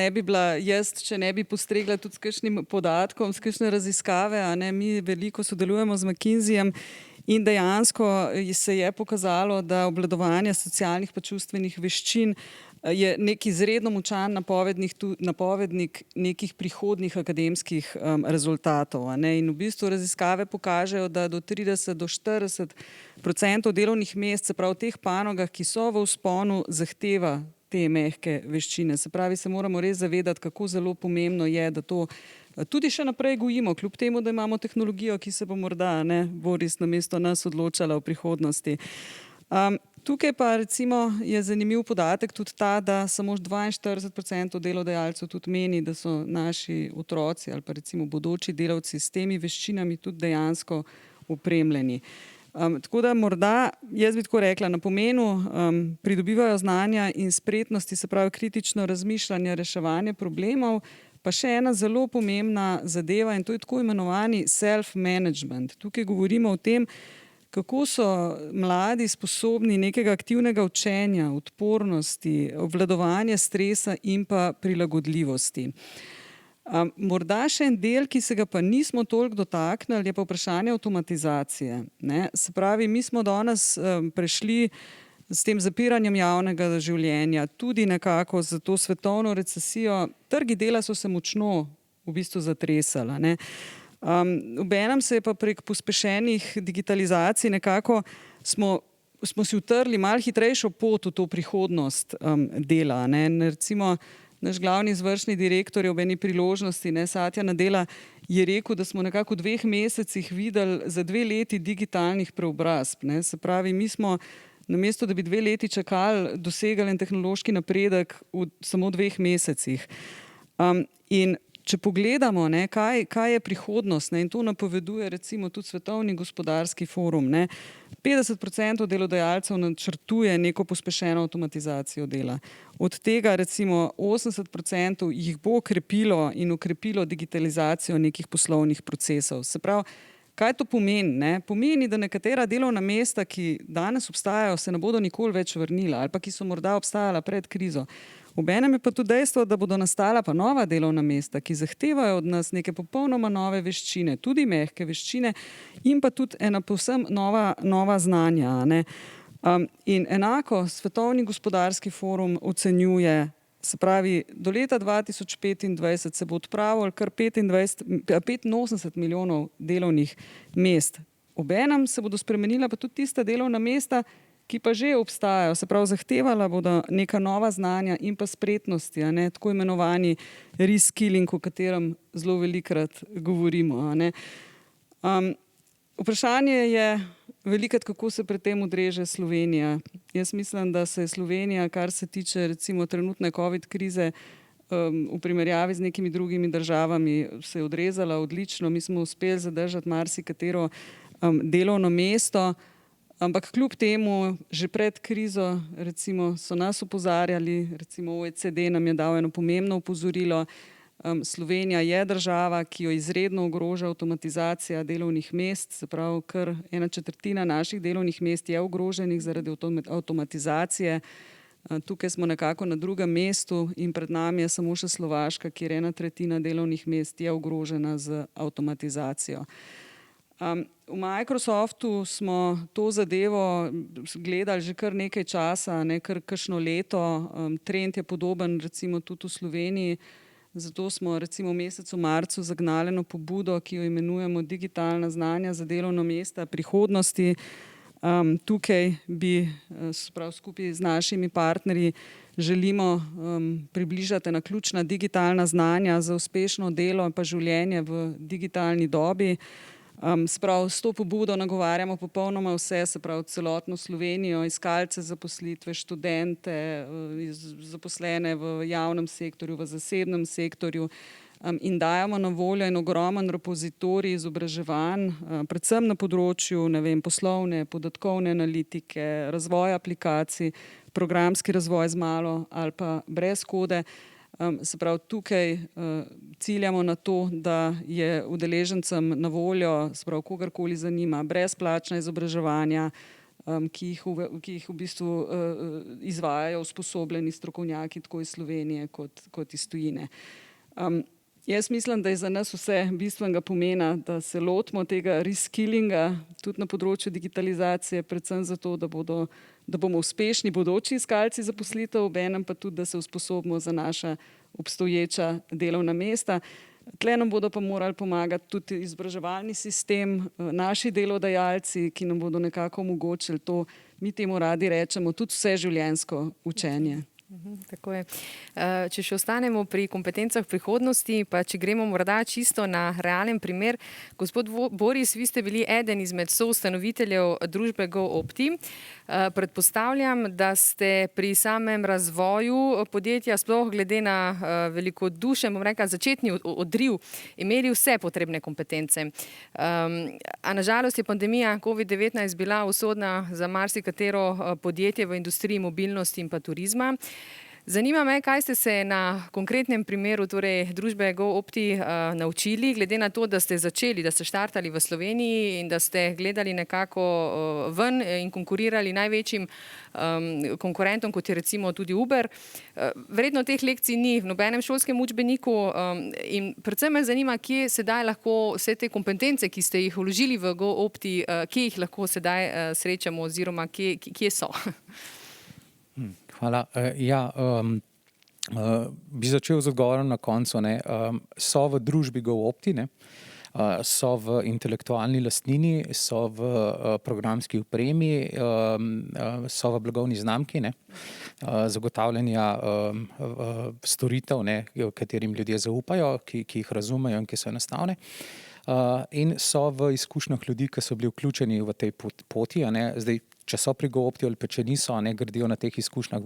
če ne bi postregla tudi s kakšnim podatkom, s kakšne raziskave, a ne? Mi veliko sodelujemo z McKinseyjem in dejansko se je pokazalo, da obvladovanje socialnih pa čustvenih veščin je nek izredno močan napovednik nekih prihodnih akademskih rezultatov. Ne? In v bistvu raziskave pokažejo, da do 30-40% delovnih mest, se pravi v teh panogah, ki so v vzponu, zahteva te mehke veščine. Se pravi, se moramo res zavedati, kako zelo pomembno je, da to tudi še naprej gojimo, kljub temu, da imamo tehnologijo, ki se bo morda, ne, Boris, namesto nas odločala v prihodnosti. Tukaj pa recimo je zanimiv podatek tudi ta, da samo 42% delodajalcev tudi meni, da so naši otroci ali pa recimo bodoči delavci s temi veščinami tudi dejansko opremljeni. Tako da morda, jaz bi tako rekla, na pomenu pridobivajo znanja in spretnosti, se pravi kritično razmišljanje, reševanje problemov, pa še ena zelo pomembna zadeva in to je tako imenovani self-management. Tukaj govorimo o tem, kako so mladi sposobni nekega aktivnega učenja, odpornosti, obvladovanja stresa in pa prilagodljivosti. Morda še en del, ki se ga pa nismo toliko dotaknili, je pa vprašanje avtomatizacije. Ne? Se pravi, mi smo danes prešli s tem zapiranjem javnega življenja, tudi nekako za to svetovno recesijo. Trgi dela so se močno v bistvu zatresala. Ne? Obenem se je pa prek pospešenih digitalizacij nekako smo si utrli malo hitrejšo pot v to prihodnost dela. Ne. Recimo naš glavni izvršni direktor je ob eni priložnosti, Satja Nadela, je rekel, da smo nekako v 2 mesecih videli za 2 leti digitalnih preobrazb. Ne. Se pravi, mi smo namesto, da bi 2 leti čakali, dosegali en tehnološki napredek v samo 2 mesecih. In če pogledamo, ne, kaj je prihodnost, ne, in to napoveduje recimo tudi Svetovni gospodarski forum, ne, 50% delodajalcev načrtuje neko pospešeno avtomatizacijo dela. Od tega recimo 80% jih bo krepilo in okrepilo digitalizacijo nekih poslovnih procesov. Se pravi, kaj to pomeni? Ne? Pomeni, da nekatera delovna mesta, ki danes obstajajo, se ne bodo nikoli več vrnila ali pa ki so morda obstajala pred krizo. Obenem je pa tudi dejstvo, da bodo nastala pa nova delovna mesta, ki zahtevajo od nas neke popolnoma nove veščine, tudi mehke veščine in pa tudi ena povsem nova znanja. Ne? In enako Svetovni gospodarski forum ocenjuje, se pravi, do leta 2025 se bo odpravilo kar 85 milijonov delovnih mest. Obenem se bodo spremenila pa tudi tista delovna mesta, ki pa že obstajajo, se pravi, zahtevala bodo neka nova znanja in pa spretnosti, ne, tako imenovani reskilling, o katerem zelo velikokrat govorimo. Ne. Vprašanje je velikokrat, kako se pri tem odreže Slovenija. Jaz mislim, da se je Slovenija, kar se tiče recimo trenutne COVID krize, v primerjavi z nekimi drugimi državami, se je odrezala odlično. Mi smo uspeli zadržati marsikatero delovno mesto, ampak kljub temu, že pred krizo recimo, so nas opozarjali, recimo OECD nam je dal eno pomembno opozorilo, Slovenija je država, ki jo izredno ogroža avtomatizacija delovnih mest, se pravi, kar 1/4 naših delovnih mest je ogroženih zaradi avtomatizacije. Tukaj smo nekako na 2. mestu in pred nami je samo še Slovaška, kjer 1/3 delovnih mest je ogrožena z avtomatizacijo. V Microsoftu smo to zadevo gledali že kar nekaj časa, ne kar kakšno leto. Trend je podoben recimo tudi v Sloveniji, zato smo recimo v mesecu marcu zagnali eno pobudo, ki jo imenujemo Digitalna znanja za delovna mesta prihodnosti. Tukaj bi skupaj z našimi partnerji želimo približati ena ključna digitalna znanja za uspešno delo in pa življenje v digitalni dobi. S to pobudo nagovarjamo popolnoma vse, se pravi celotno Slovenijo, iskalce zaposlitve, študente, zaposlene v javnem sektorju, v zasebnem sektorju in dajemo na voljo en ogromen repozitorij izobraževanj, predvsem na področju, ne vem, poslovne, podatkovne analitike, razvoja aplikacij, programski razvoj z malo ali pa brez kode. Se pravi, tukaj ciljamo na to, da je udeležencem na voljo, se pravi, kogarkoli zanima, brezplačna izobraževanja, ki jih v bistvu izvajajo usposobljeni strokovnjaki tako iz Slovenije kot iz tujine. Jaz mislim, da je za nas vse bistvenega pomena, da se lotimo tega reskillinga tudi na področju digitalizacije, predvsem zato, da bomo uspešni bodoči iskalci zaposlitev, obenem pa tudi, da se usposobimo za naša obstoječa delovna mesta. Tle nam bodo pa morali pomagati tudi izobraževalni sistem, naši delodajalci, ki nam bodo nekako omogočili to, mi temu radi rečemo, tudi vseživljenjsko učenje. Tako je. Če še ostanemo pri kompetencah prihodnosti, pa če gremo morda čisto na realen primer. Gospod Boris, vi ste bili eden izmed soustanoviteljev družbe GoOpti. Predpostavljam, da ste pri samem razvoju podjetja, sploh glede na velikodušen, bom rekla, začetni odriv, imeli vse potrebne kompetence. A nažalost je pandemija COVID-19 bila usodna za marsikatero podjetje v industriji mobilnosti in pa turizma. Zanima me, kaj ste se na konkretnem primeru torej družbe GoOpti naučili, glede na to, da ste začeli, da ste štartali v Sloveniji in da ste gledali nekako ven in konkurirali največjim konkurentom, kot je recimo tudi Uber. Verjetno teh lekcij ni v nobenem šolskem učbeniku in predvsem me zanima, kje sedaj lahko vse te kompetence, ki ste jih vložili v GoOpti, kje jih lahko sedaj srečamo oziroma kje so? Hvala. Bi začel z odgovorom na koncu. So v družbi GoOpti. So v intelektualni lastnini, so v programski opremi, so v blagovni znamki, ne, zagotavljanja storitev, ne, katerim ljudje zaupajo, ki jih razumejo in ki so enostavne. In so v izkušnjah ljudi, ki so bili vključeni v tej poti, a ne. Zdaj, če so pri GoOpti ali pa če niso, a ne, gradijo na teh izkušnjah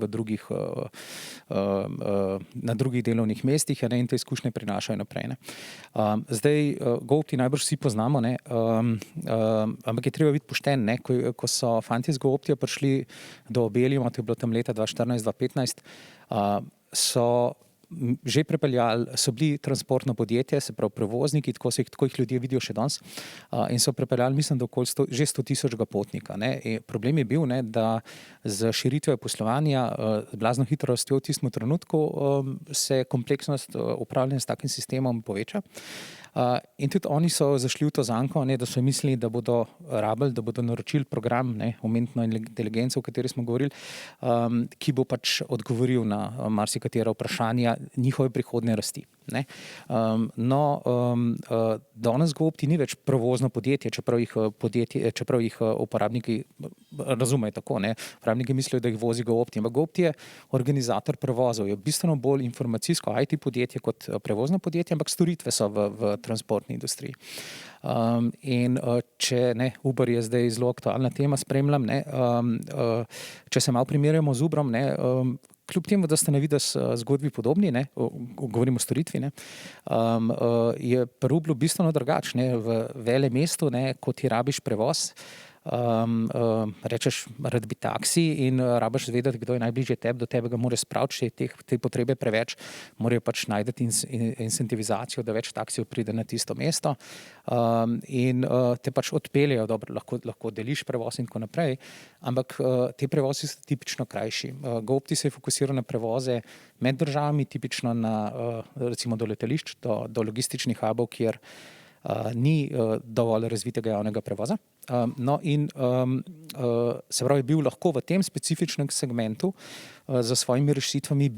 na drugih delovnih mestih, a ne, in te izkušnje prinašajo naprej, ne. Zdaj, GoOpti najbrž vsi poznamo, ne, ampak je treba biti pošten, ne. Ko so fantje z GoOptija prišli do Obeliuma, to je bilo tam leta 2014-2015, so že prepeljali, so bili transportno podjetje, se pravi prevozniki, tako jih ljudje vidijo še danes, in so prepeljali, mislim, da okoli že 100 000 potnika, ne. Problem je bil, ne, da z širitvijo poslovanja, blazno hitro rastjo v tistem trenutku, se kompleksnost upravljanja s takim sistemom poveča. In tudi oni so zašli v to zanko, ne, da so mislili, da bodo rabili, da bodo naročili program, ne, umetno inteligenco, o kateri smo govorili, ki bo pač odgovoril na marsikatera vprašanja njihove prihodnje rasti, ne. Danes GoOpti ni več prevozno podjetje, čeprav jih uporabniki razumejo tako, ne. Uporabniki mislijo, da jih vozi GoOpti, ampak GoOpti je organizator prevozov, je bistveno bolj informacijsko IT podjetje kot prevozno podjetje, ampak storitve so v transportni industriji. Če, ne, Uber je zdaj zelo aktualna tema, spremljam, ne, če se malo primerjamo z Uberom, ne, kljub temu, da ste na videz zgodbi podobni, ne, govorimo o storitvi, ne, je pri Uberu bistveno drugače, ne, v velemestu, ne, ko ti rabiš prevoz, rečeš, rad bi taksi in rabiš vedeti, kdo je najbližje tebi, do tebe ga moraš spraviti, če je te potrebe preveč, morajo pač najti incentivizacijo, da več taksijev pride na tisto mesto, in te pač odpeljejo, dobro, lahko deliš prevoz in tako naprej, ampak te prevozi so tipično krajši. GoOpti se je fokusiral na prevoze med državami, tipično na, recimo do letališč, do logističnih hubov, kjer ni dovolj razvitega javnega prevoza. Se pravi, je bil lahko v tem specifičnem segmentu za svojimi rešitvami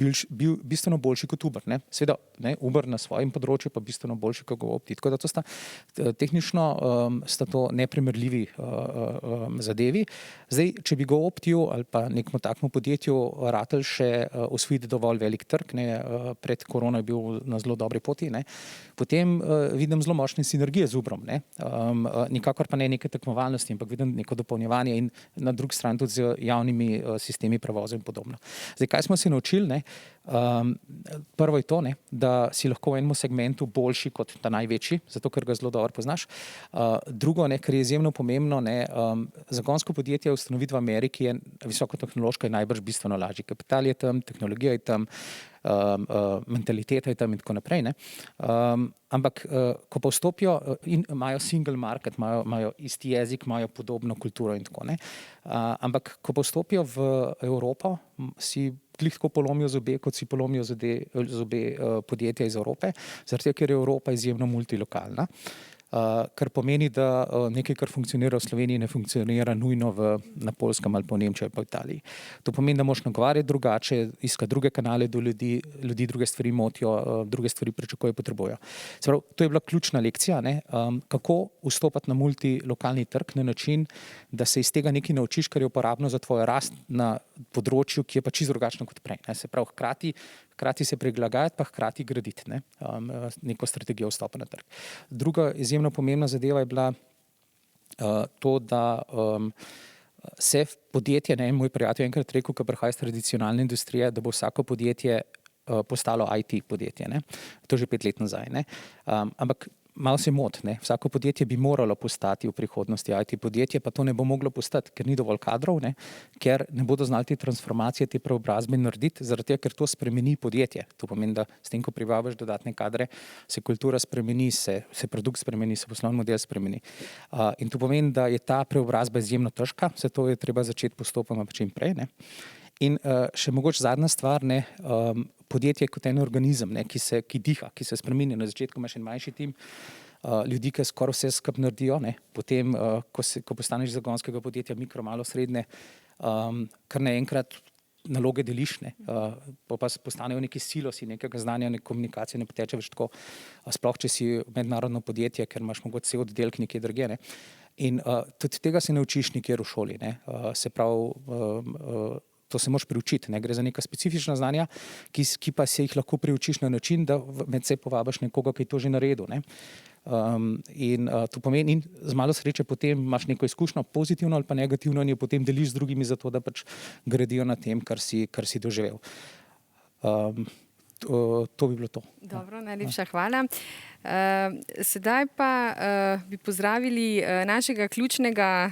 bistveno boljši kot Uber, ne. Seveda, ne, Uber na svojem področju pa bistveno boljši kot GoOpti. Tako da to sta tehnično sta to neprimerljivi zadevi. Zdaj, če bi GoOptiju ali pa nekemu takemu podjetju ratali še osvojiti dovolj velik trg, ne, pred korono je bil na zelo dobri poti, ne, potem vidim zelo močne sinergije z Uberom, ne. Nikakor pa ne neke tekmovalnosti, ampak vidim neko dopolnjevanje in na drugi strani tudi z javnimi sistemi prevoza in podobno. Zdaj, kaj smo se naučili, ne? Prvo je to, ne, da si lahko v enem segmentu boljši kot ta največji, zato ker ga zelo dobro poznaš. Drugo, ne, kar je izjemno pomembno, ne, zagonsko podjetje ustanoviti v Ameriki je visokotehnološko je najbrž bistveno lažje. Kapital je tam, tehnologija je tam, mentaliteta je tam in tako naprej, ne. Ampak ko pa vstopijo in imajo single market, imajo isti jezik, imajo podobno kulturo in tako, ne. Ampak ko pa vstopijo v Evropo, si glih tako polomijo zobe, kot si polomijo zobe podjetja iz Evrope, zaradi tega, ker je Evropa izjemno multilokalna. Kar pomeni, da nekaj, kar funkcionira v Sloveniji, ne funkcionira nujno na Poljskem ali pa v Nemčiji ali pa v Italiji. To pomeni, da moraš nagovarjati drugače, iskati druge kanale do ljudi druge stvari motijo, druge stvari pričakujejo, potrebujejo. Se pravi, to je bila ključna lekcija, ne, kako vstopati na multilokalni trg na način, da se iz tega nekaj naučiš, kar je uporabno za tvojo rast na področju, ki je pa čisto drugačno kot prej, ne. Se pravi, hkrati se prilagajati, pa hkrati graditi, ne, neko strategijo vstopa na trg. Druga izjemno pomembna zadeva je bila to, da se podjetje, ne, moj prijatelj enkrat rekel, ko prihaja iz tradicionalne industrije, da bo vsako podjetje postalo IT podjetje, ne. To že 5 let nazaj, ne. Ampak malo se moti, ne. Vsako podjetje bi moralo postati v prihodnosti IT podjetje, pa to ne bo moglo postati, ker ni dovolj kadrov, ne, ker ne bodo znali te transformacije, te preobrazbe narediti, zaradi tega, ker to spremeni podjetje. To pomeni, da s tem, ko privabiš dodatne kadre, se kultura spremeni, se produkt spremeni, se poslovni model spremeni. In to pomeni, da je ta preobrazba izjemno težka, zato je treba začeti postopoma čim prej, ne. In še mogoče zadnja stvar, ne, podjetje kot en organizem, ne, ki diha, ki se spreminja. Na začetku imaš en manjši tim ljudi, ki skoraj vse skupaj naredijo, ne. Potem, ko postaneš zagonskega podjetja, mikro, malo, srednje, kar naenkrat naloge deliš, ne, pa postanejo neki silosi nekega znanja, neke komunikacije, ne poteče več tako, sploh če si mednarodno podjetje, ker imaš mogoče cel oddelek nekje drugje, ne. In tudi tega se ne učiš nikjer v šoli, ne. Se pravi, to se moraš priučiti, ne. Gre za neka specifična znanja, ki pa se jih lahko priučiš na način, da med seboj povabiš nekoga, ki je to že naredil, ne. To pomeni, in z malo sreče potem imaš neko izkušnjo, pozitivno ali pa negativno, in jo potem deliš z drugimi zato, da pač gradijo na tem, kar si doživel. To bi bilo to. Dobro, najlepša hvala. Sedaj pa bi pozdravili našega ključnega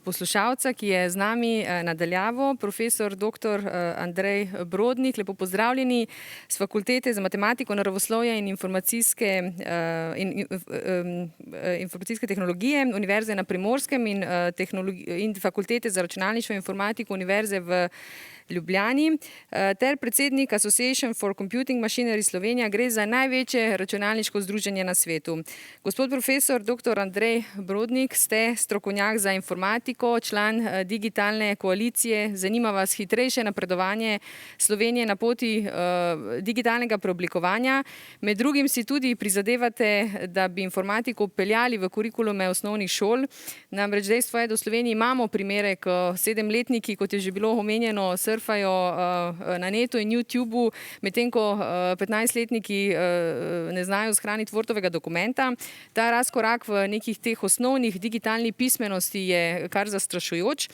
poslušalca, ki je z nami nadaljavo, profesor dr. Andrej Brodnik. Lepo pozdravljeni s Fakultete za matematiko, naravoslovje in informacijske tehnologije Univerze na Primorskem in Fakultete za računalništvo in informatiko Univerze v Ljubljani ter predsednik Association for Computing Machinery Slovenija. Gre za največje računalniško združenje na svetu. Gospod profesor dr. Andrej Brodnik, ste strokovnjak za informatiko, član digitalne koalicije. Zanima vas hitrejše napredovanje Slovenije na poti digitalnega preoblikovanja. Med drugim si tudi prizadevate, da bi informatiko peljali v kurikulume osnovnih šol. Namreč dejstvo je, da v Sloveniji imamo primere, ko 7-letniki, kot je že bilo omenjeno, surfajo na netu in YouTubeu, medtem ko 15-letniki ne znajo shraniti Wordovega dokumenta. Ta razkorak v nekih teh osnovnih digitalnih pismenosti je kar zastrašujoč.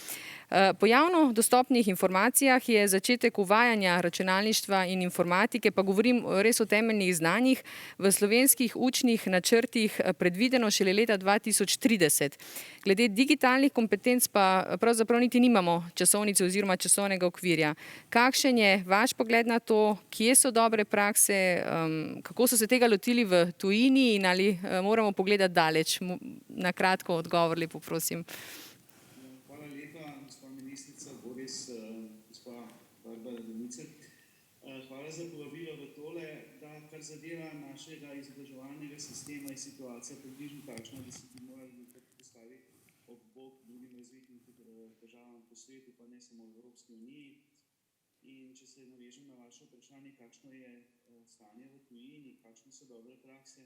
Po javno dostopnih informacijah je začetek uvajanja računalništva in informatike, pa govorim res o temeljnih znanjih, v slovenskih učnih načrtih predvideno šele leta 2030. Glede digitalnih kompetenc pa pravzaprav niti nimamo časovnice oziroma časovnega okvirja. Kakšen je vaš pogled na to, kje so dobre prakse, kako so se tega lotili v tujini in ali moramo pogledati daleč? Na kratko odgovor, lepo prosim. Hvala za povabilo v tole, da kar zadeva našega izobraževalnega sistema, je situacija približno takšna, da se bi morali nekako postaviti ob bok drugim razvitim državam po svetu, pa ne samo v Evropski uniji. In če se navežem na vaše vprašanje, kakšno je stanje v tujini, kakšne so dobre prakse,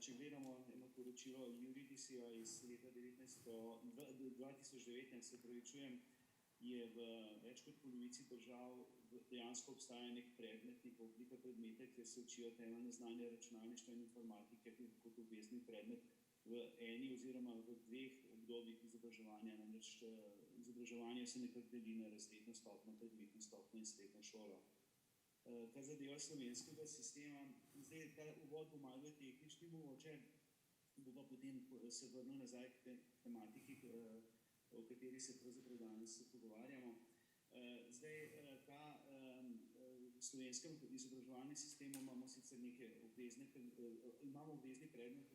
če gledamo eno poročilo Euridisija iz leta 2019, se pravičujem, je v več kot polovici držav dejansko obstaja nek predmet, neka oblika predmeta, kjer se učijo temeljna znanja računalništva in informatike kot obvezni predmet v eni oziroma v dveh obdobjih izobraževanja. Namreč izobraževanje se nekako deli na razredno stopnjo, predmetno stopnjo in srednjo šolo. Kar zadeva slovenskega sistema, zdaj ta uvod bo malo tehnični mogoče, bo pa potem se vrnil nazaj k tematiki, o kateri se pravzaprav danes pogovarjamo. Zdaj, v slovenskem izobraževalnem sistemu imamo sicer neke obvezni predmet v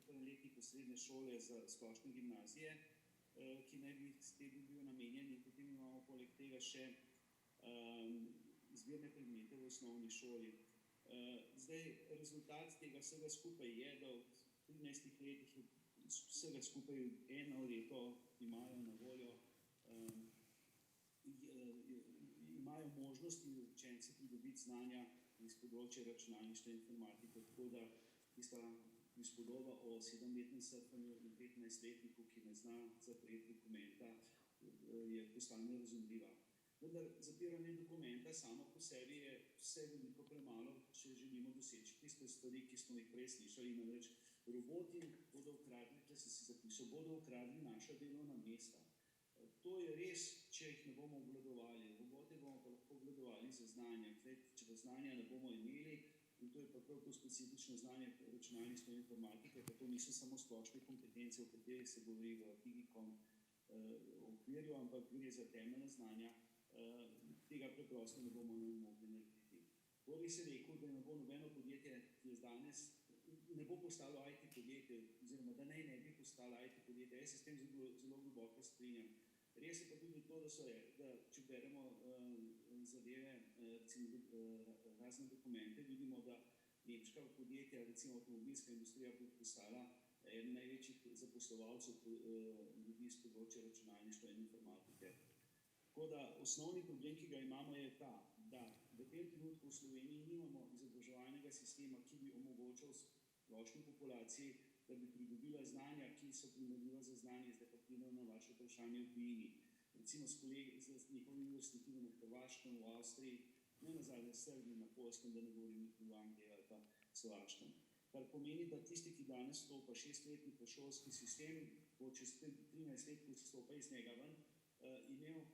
prvem letniku srednje šole za splošne gimnazije, ki naj bi s tem bil namenjen, in potem imamo poleg tega še izbirne predmete v osnovni šoli. Zdaj, rezultat tega vsega skupaj je, da v 13 letih vsega skupaj eno leto imajo na voljo, imajo možnosti učenci pridobiti znanja iz področja računalništva in informatike, tako da tista prispodoba o 7-letnem surfanju in 15-letniku, ki ne zna zapreti dokumenta, je postala nerazumljiva. Vendar zapiranje dokumenta samo po sebi je vse veliko premalo, če želimo doseči tiste stvari, ki smo jih prej slišali. Namreč roboti bodo ukradli, če se si zapisal, bodo ukradli naša delovna mesta. To je res, če jih ne bomo obvladovali. Robote bomo pa lahko obvladovali za znanje. Če pa znanja ne bomo imeli, in to je pa prav to specifično znanje računalništva in informatike, pa to niso samo splošne kompetence, o katerih se govori v Digicom okvirju, ampak gre za temeljna znanja, tega preprosto ne bomo mogli narediti. To bi se rekel, da ne bo nobeno podjetje, ki je danes, ne bo postalo IT podjetje, oziroma da ne bi postalo IT podjetje. Jaz se s tem zelo globoko strinjam. Res je pa tudi to, da če beremo zadeve, recimo razne dokumente, vidimo, da nemška podjetja, recimo avtomobilska industrija, postala eden največjih zaposlovalcev ljudi iz področja računalništva in informatike. Tako da osnovni problem, ki ga imamo, je ta, da v tem trenutku v Sloveniji nimamo izobraževalnega sistema, ki bi omogočal splošni populaciji, da bi pridobila znanja, ki so primerljiva za znanje, zdaj pa pridem na vaše vprašanje v tujini. Recimo z njihovimi vrstniki na Hrvaškem, v Avstriji, ne nazadnje v Srbiji, na Poljskem, da ne govorim v Angliji ali pa Slovaškem. Kar pomeni, da tisti, ki danes vstopa 6-letni šolski sistem, bo čez 13 let, ko vstopa iz njega ven, imel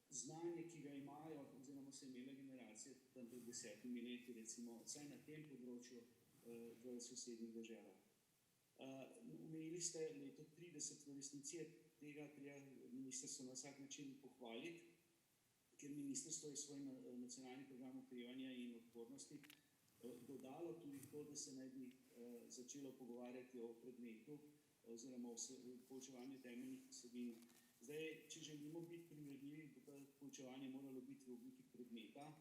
znanje, ki ga imajo, oziroma so imele generacije tam pred 10 leti, recimo, vsaj na tem področju v sosednjih državah. Omenili ste leto 30, v resnici je tega treba ministrstvo na vsak način pohvaliti, ker ministrstvo je svoj nacionalni program okrevanja in odpornosti dodalo tudi to, da se naj bi začelo pogovarjati o predmetu oziroma o poučevanju temeljnih vsebin. Zdaj, če želimo biti primerljivi, bo to poučevanje moralo biti v obliki predmeta.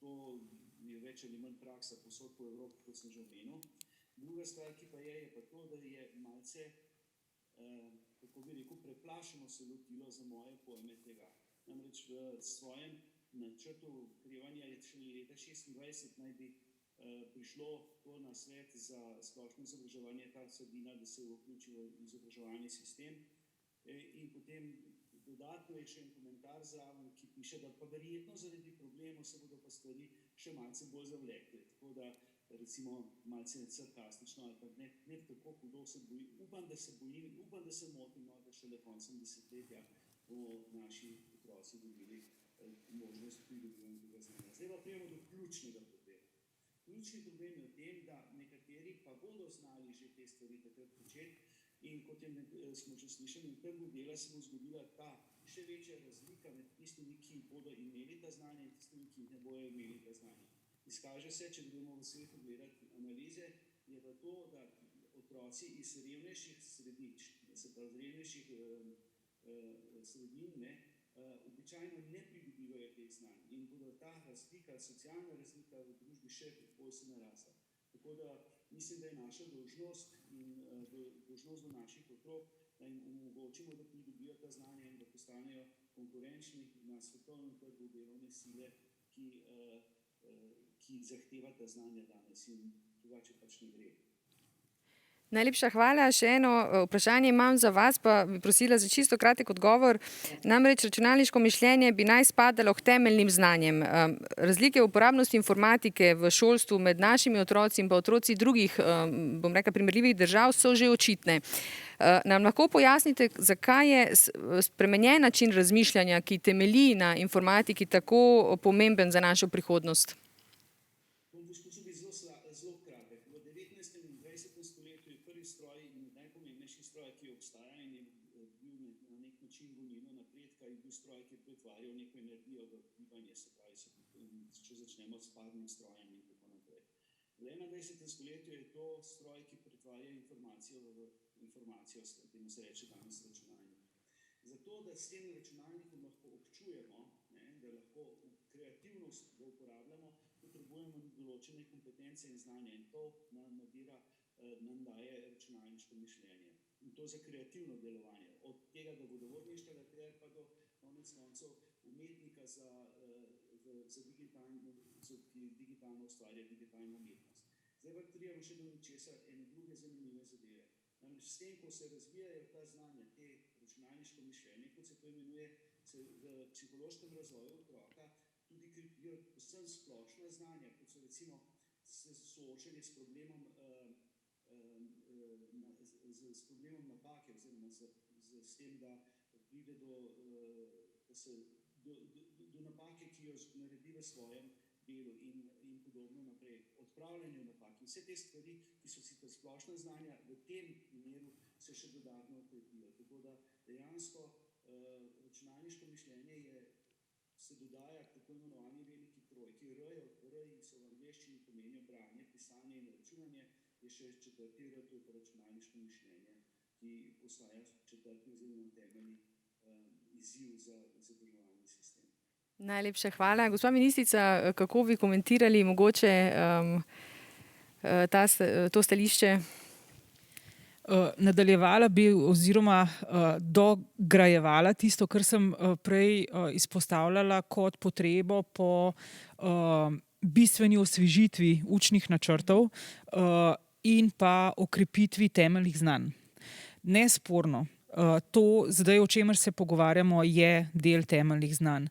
To je več ali manj praksa povsod po Evropi, kot sem že omenil. Druga stvar, ki pa je pa to, da je malce, kako bi rekel, preplašeno se lotilo za moje pojme tega. Namreč v svojem načrtu okrevanja je še leta 26 naj bi prišlo to na svet za splošno izobraževanje, ta vsebina, da se vključi v izobraževalni sistem. In potem dodatno je še en komentar zraven, ki piše, da pa verjetno zaradi problemov se bodo pa stvari še malce bolj zavlekle. Tako da recimo malce sarkastično ali pa ne tako hudo se bojim. Upam, da se motim, da šele koncem desetletja bomo naši otroci dobili možnost pridobivanja tega znanja. Zdaj pa prijemo do ključnega problema. Ključni problem je v tem, da nekateri pa bodo znali že te stvari takrat početi in kot smo že slišali, v trgu dela se bo zgodila ta še večja razlika med tistimi, ki bodo imeli ta znanja in tistimi, ki ne bodo imeli ta znanja. Izkaže se, če gremo v svetu gledati analize, je pa to, da otroci iz revnejših središč, se pravi revnejših sredin, običajno ne pridobivajo teh znanj in bodo ta razlika, socialna razlika v družbi še bolj se narasla. Tako da mislim, da je naša dolžnost in dolžnost do naših otrok, da jim omogočimo, da pridobijo ta znanja in da postanejo konkurenčni na svetovnem trgu delovne sile, ki zahteva ta znanja danes in drugače pač ne gre. Najlepša hvala. Še eno vprašanje imam za vas, pa bi prosila za čisto kratek odgovor. Namreč računalniško mišljenje bi naj spadalo k temeljnim znanjem. Razlike v uporabnosti informatike v šolstvu med našimi otroci in pa otroci drugih, bom rekla, primerljivih držav so že očitne. Nam lahko pojasnite, zakaj je spremenjen način razmišljanja, ki temelji na informatiki, tako pomemben za našo prihodnost? V 21. stoletju je to stroj, ki pretvarja informacijo v informacijo, temu se reče danes računalnik. Zato, da s tem računalnikom lahko občujemo, da lahko kreativnost uporabljamo, potrebujemo določene kompetence in znanja in to nam daje računalniško mišljenje. In to za kreativno delovanje. Od tega, da vodovodništva pa do konec koncev umetnika ki digitalno ustvarja digitalno umetnost. Zdaj pa pridemo še do nečesa, ene druge zanimive zadeve. Namreč s tem, ko se razvijajo ta znanja, te računalniško mišljenje, kot se to imenuje, se v psihološkem razvoju otroka tudi krepijo vsem splošna znanja, kot so recimo soočanje s problemom napake oziroma s tem, da pride do napake, ki jo naredi v svojem delu in podobno naprej. Odpravljanje napak in vse te stvari, ki so sicer splošna znanja, v tem primeru se še dodatno okrepijo. Tako da dejansko računalniško mišljenje se dodaja tako imenovani veliki trojki. R so v angleščini pomenijo branje, pisanje in računanje, je še četrti R, to je pa računalniško mišljenje, ki postaja četrti oziroma temeljni izziv za izobraževalni sistem. Najlepša hvala. Gospa ministrica, kako bi komentirali mogoče to stališče? Nadaljevala bi oziroma dograjevala tisto, kar sem prej izpostavljala kot potrebo po bistveni osvežitvi učnih načrtov in pa okrepitvi temeljnih znanj. Nesporno, to zdaj, o čemer se pogovarjamo, je del temeljnih znanj.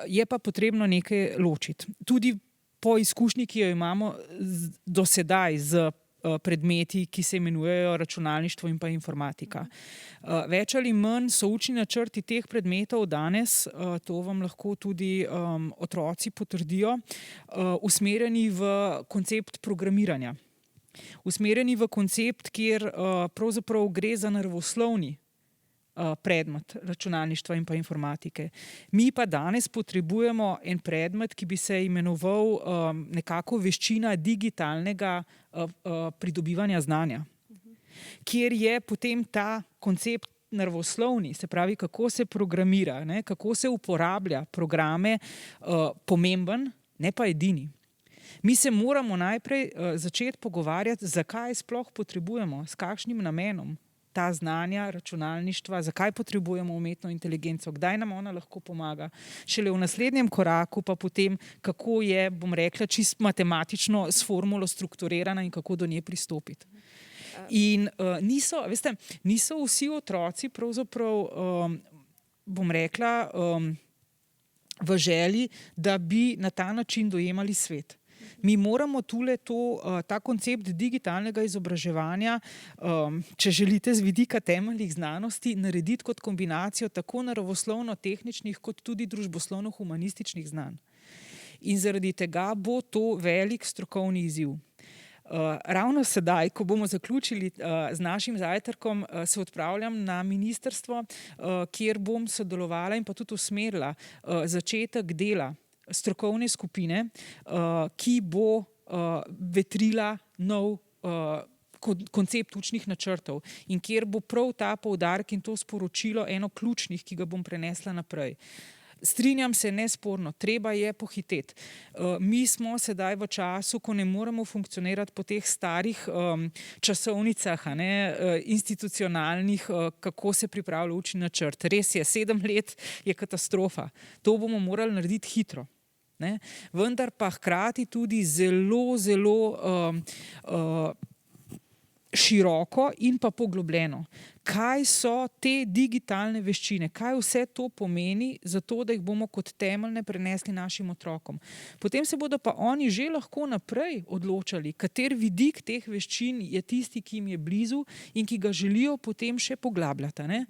Je pa potrebno nekaj ločiti. Tudi po izkušnji, ki jo imamo do sedaj z predmeti, ki se imenujejo računalništvo in pa informatika. Več ali manj so učni načrti teh predmetov danes, to vam lahko tudi otroci potrdijo, usmerjeni v koncept programiranja. Usmerjeni v koncept, kjer pravzaprav gre za naravoslovni predmet računalništva in pa informatike. Mi pa danes potrebujemo en predmet, ki bi se imenoval nekako veščina digitalnega pridobivanja znanja, kjer je potem ta koncept naravoslovni, se pravi, kako se programira, ne, kako se uporablja programe, pomemben, ne pa edini. Mi se moramo najprej začeti pogovarjati, zakaj sploh potrebujemo, s kakšnim namenom ta znanja računalništva, zakaj potrebujemo umetno inteligenco, kdaj nam ona lahko pomaga. Šele v naslednjem koraku pa potem, kako je, bom rekla, čisto matematično s formulo strukturirana in kako do nje pristopiti. In niso vsi otroci pravzaprav, bom rekla, v želji, da bi na ta način dojemali svet. Mi moramo tule ta koncept digitalnega izobraževanja, če želite z vidika temeljnih znanosti, narediti kot kombinacijo tako naravoslovno-tehničnih kot tudi družboslovno-humanističnih znanj. In zaradi tega bo to velik strokovni izziv. Ravno sedaj, ko bomo zaključili z našim zajtrkom, se odpravljam na ministrstvo, kjer bom sodelovala in pa tudi usmerila začetek dela strokovne skupine, ki bo vetrila nov koncept učnih načrtov in kjer bo prav ta poudarek in to sporočilo eno ključnih, ki ga bom prenesla naprej. Strinjam se, nesporno, treba je pohiteti. Mi smo sedaj v času, ko ne moremo funkcionirati po teh starih časovnicah, institucionalnih, kako se pripravlja učni načrt. Res je, 7 let je katastrofa. To bomo morali narediti hitro. Ne? Vendar pa hkrati tudi zelo, zelo široko in pa poglobljeno. Kaj so te digitalne veščine, kaj vse to pomeni, zato da jih bomo kot temeljne prenesli našim otrokom. Potem se bodo pa oni že lahko naprej odločali, kater vidik teh veščin je tisti, ki jim je blizu in ki ga želijo potem še poglabljati. Ne?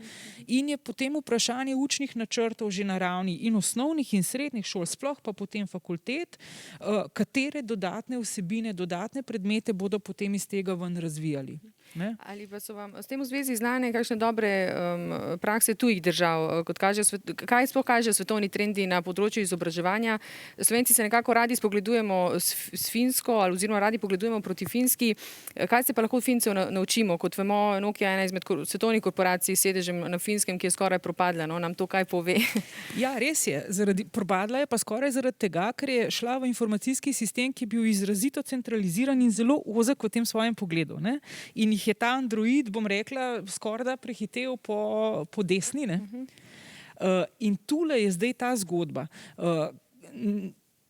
In je potem vprašanje učnih načrtov že na ravni in osnovnih in srednjih šol, sploh pa potem fakultet, katere dodatne vsebine, dodatne predmete bodo potem iz tega ven razvijali. Ne? Ali pa so vam s tem v zvezi znane kakšne dobre prakse tujih držav, kaj sploh kaže svetovni trendi na področju izobraževanja? Slovenci se nekako radi spogledujemo s Finsko oziroma radi pogledujemo proti Finski. Kaj se pa lahko od Fincev naučimo? Kot vemo, Nokia je ena izmed svetovnih korporacij s sedežem na Finskem, ki je skoraj propadla. No? Nam to kaj pove? Ja, res je. Propadla je pa skoraj zaradi tega, ker je šla v informacijski sistem, ki je bil izrazito centraliziran in zelo ozek v tem svojem pogledu. Ne? In jih je ta Android, bom rekla, skoraj da prehitev po desni. Ne? In tule je zdaj ta zgodba.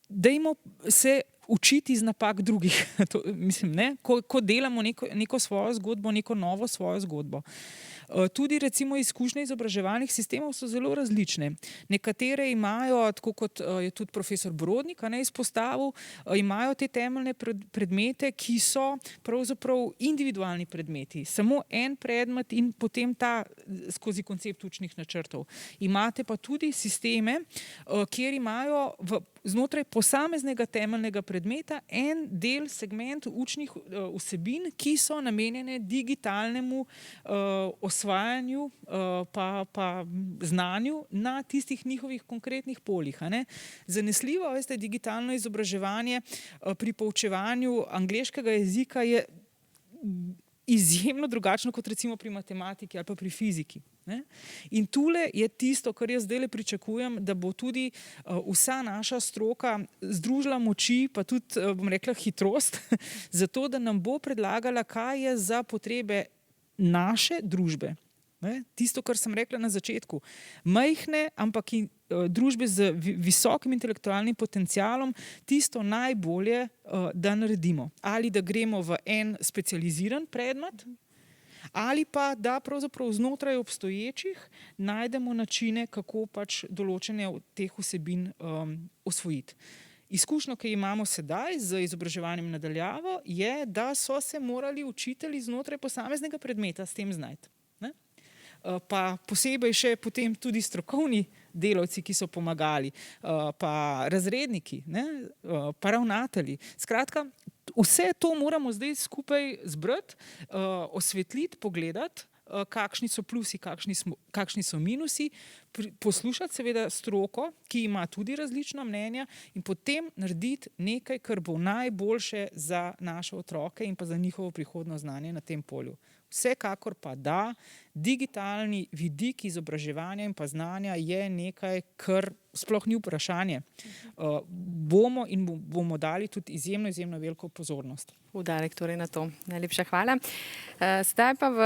Dajmo se učiti iz napak drugih. Ko delamo neko svojo zgodbo, neko novo svojo zgodbo. Tudi recimo izkušnje izobraževalnih sistemov so zelo različne. Nekatere imajo, tako kot je tudi profesor Brodnik izpostavil, imajo te temeljne predmete, ki so pravzaprav individualni predmeti. Samo en predmet in potem ta skozi koncept učnih načrtov. Imate pa tudi sisteme, kjer imajo znotraj posameznega temeljnega predmeta en del, segment učnih vsebin, ki so namenjene digitalnemu osvajanju pa znanju na tistih njihovih konkretnih poljih. Zanesljivo, veste, digitalno izobraževanje pri poučevanju angleškega jezika je izjemno drugačno kot recimo pri matematiki ali pa pri fiziki. Ne? In tule je tisto, kar jaz zdajle pričakujem, da bo tudi vsa naša stroka združila moči, pa tudi, bom rekla, hitrost, zato da nam bo predlagala, kaj je za potrebe naše družbe, ne, tisto, kar sem rekla na začetku, majhne, ampak družbe z visokim intelektualnim potencialom, tisto najbolje, da naredimo. Ali da gremo v en specializiran predmet, ali pa da pravzaprav znotraj obstoječih najdemo načine, kako pač določene od teh vsebin osvojiti. Izkušnjo, ki jo imamo sedaj z izobraževanjem na daljavo, je, da so se morali učitelji znotraj posameznega predmeta s tem znajti. Pa posebej še potem tudi strokovni delavci, ki so pomagali, pa razredniki, ne, pa ravnatelji. Skratka, vse to moramo zdaj skupaj zbrati, osvetliti, pogledati, kakšni so plusi, kakšni so minusi, poslušati seveda stroko, ki ima tudi različna mnenja, in potem narediti nekaj, kar bo najboljše za naše otroke in pa za njihovo prihodnje znanje na tem polju. Vsekakor pa da, digitalni vidik izobraževanja in pa znanja je nekaj, kar sploh ni vprašanje. Bomo dali tudi izjemno veliko pozornost. Poudarek torej na to. Najlepša hvala. Zdaj pa v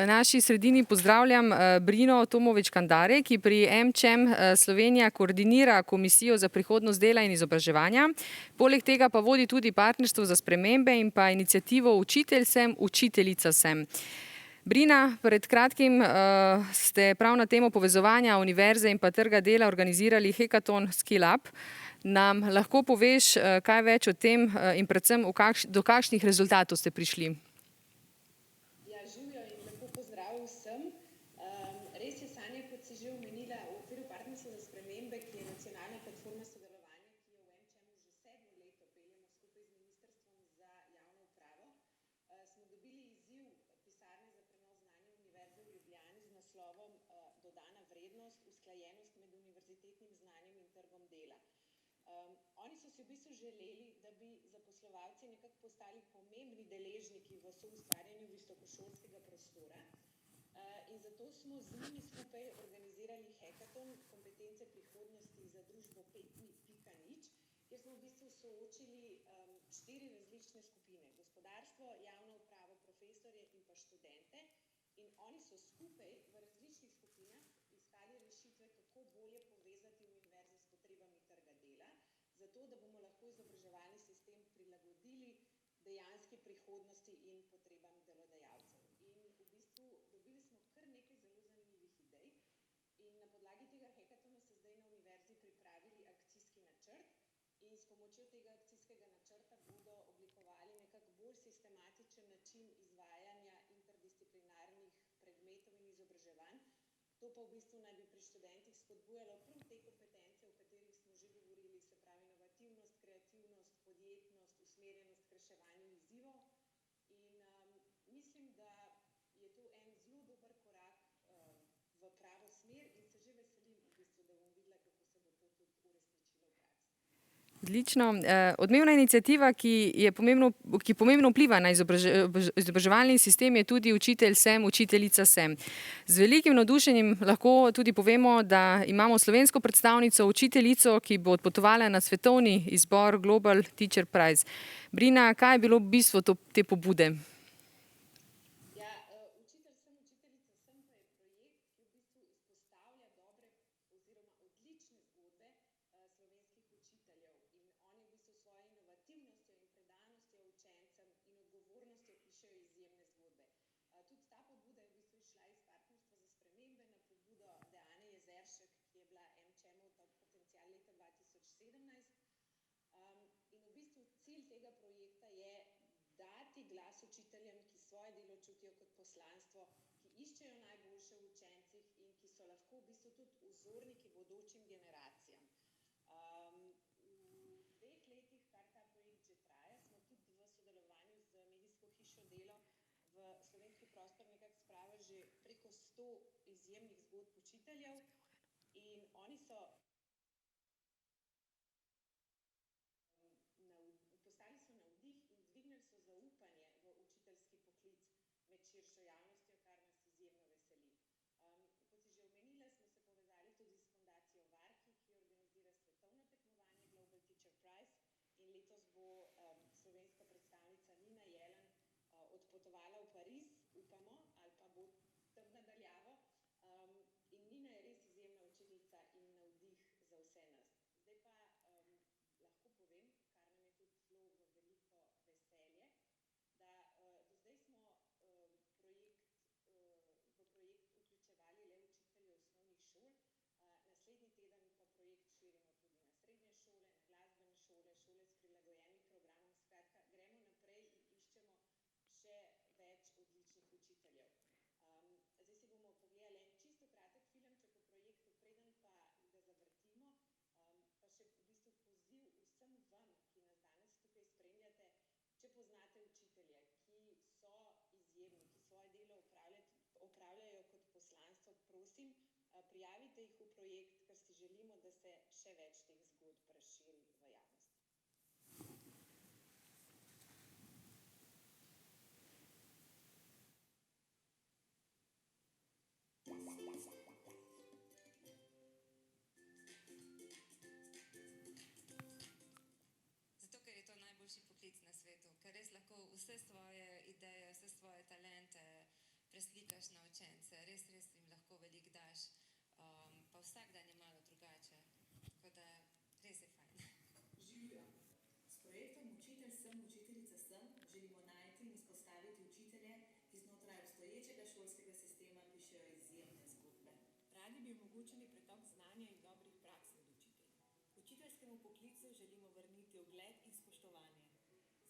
naši sredini pozdravljam Brino Tomovič-Kandare, ki pri MČEM Slovenija koordinira Komisijo za prihodnost dela in izobraževanja. Poleg tega pa vodi tudi Partnerstvo za spremembe in pa inicijativo Učitelj sem, učiteljica sem. Brina, pred kratkim ste prav na temo povezovanja univerze in pa trga dela organizirali hekaton Skill Up. Nam lahko poveš kaj več o tem in predvsem do kakšnih rezultatov ste prišli? Ja, živijo in lepo pozdrav vsem. Res je, Sanja, kot si že omenila, v okviru Partnerstva za spremembe, ki je nacionalna platforma sodelovanja, ki jo v MČEM-u že 7. leto peljemo skupaj z Ministrstvom za javno upravo, smo dobili izziv pisarne za prenos znanja Univerze v Ljubljani z naslovom Dodana vrednost, usklajenost med univerzitetnim znanjem in trgom dela. Oni so si v bistvu želeli, da bi zaposlovalci nekako postali pomembni deležniki v soustvarjanju visokošolskega prostora, in zato smo z njimi skupaj organizirali hekaton Kompetence prihodnosti za družbo 5.0, kjer smo v bistvu soočili 4 različne skupine: gospodarstvo, javno upravo, profesorje in pa študente, in oni so skupaj v različnih skupinah iskali rešitve, kako bolje povezati univerze s potrebami trga dela, zato da bomo lahko izobraževalni sistem prilagodili dejanski prihodnosti in potrebam delodajalcev. In v bistvu dobili smo kar nekaj zelo zanimivih idej in na podlagi tega hekatona so zdaj na univerzi pripravili akcijski načrt in s pomočjo tega akcijskega načrta bodo oblikovali nekako bolj sistematičen način izvajanja interdisciplinarnih predmetov in izobraževanj. To pa v bistvu naj bi pri študentih spodbujalo prav te kompetence, o katerih smo že govorili, se pravi inovativnost, kreativnost, podjetnost, usmerjenost k reševanju izzivov. In mislim, da je to en zelo dober korak v pravo smer in se že veselim v bistvu, da bom videla, kako se bo to tudi uresničilo v praksi. Odlično. Odmevna iniciativa, ki pomembno vpliva na izobraževalni sistem, je tudi Učitelj sem, učiteljica sem. Z velikim navdušenjem lahko tudi povemo, da imamo slovensko predstavnico, učiteljico, ki bo odpotovala na svetovni izbor Global Teacher Prize. Brina, kaj je bilo bistvo te pobude? Glas učiteljem, ki svoje delo čutijo kot poslanstvo, ki iščejo najboljše v učencih in ki so lahko v bistvu tudi vzorniki bodočim generacijam. V 2 letih, kar ta projekt že traja, smo tudi v sodelovanju z medijsko hišo Delo v slovenski prostor nekako spravili že preko 100 izjemnih zgodb učiteljev in oni so postali so navdih in dvignili so zaupanje v učiteljski poklic med širšo javnostjo, kar nas izjemno veseli. Kot si že omenila, smo se povezali tudi s fundacijo Varki, ki organizira svetovno tekmovanje Global Teacher Prize in letos bo slovenska predstavnica Nina Jelen odpotovala v Pariz, upamo, ali bo tam nadaljavo. In Nina je res izjemna učiteljica in navdih za vse nas. Zdaj pa lahko povem, kar nam je tudi zelo v veliko veselje, da do zdaj smo v projekt vključevali le učitelje osnovnih šol, naslednji teden pa projekt širimo tudi na srednje šole, na glasbene šole, šole s prilagojenim programom. Skratka, gremo naprej in iščemo še več odličnih učiteljev. Zdaj si bomo pogledali en čisto kratek filmček o projektu, preden pa ga zavrtimo, pa še v bistvu poziv vsem vam, ki nas danes tukaj spremljate, če poznate učitelje, ki so izjemni, ki svoje delo opravljajo kot poslanstvo, prosim, prijavite jih v projekt, ker si želimo, da se še več teh zgodb razširi v javnost. Zato, ker je to najboljši poklic na svetu, ker res lahko vse svoje ideje, vse svoje talente preslikaš na učence, res jim lahko veliko daš, pa vsak dan je malo drugače, tako da res je fajn. Živijo. S projektom Učitelj sem, učiteljica sem želimo najti in izpostaviti učitelje, ki znotraj obstoječega šolskega sistema pišejo izjemne zgodbe. Radi bi omogočili pretok znanja in dobrih praks med učitelji. Učiteljskemu poklicu želimo vrniti ugled in spoštovanje.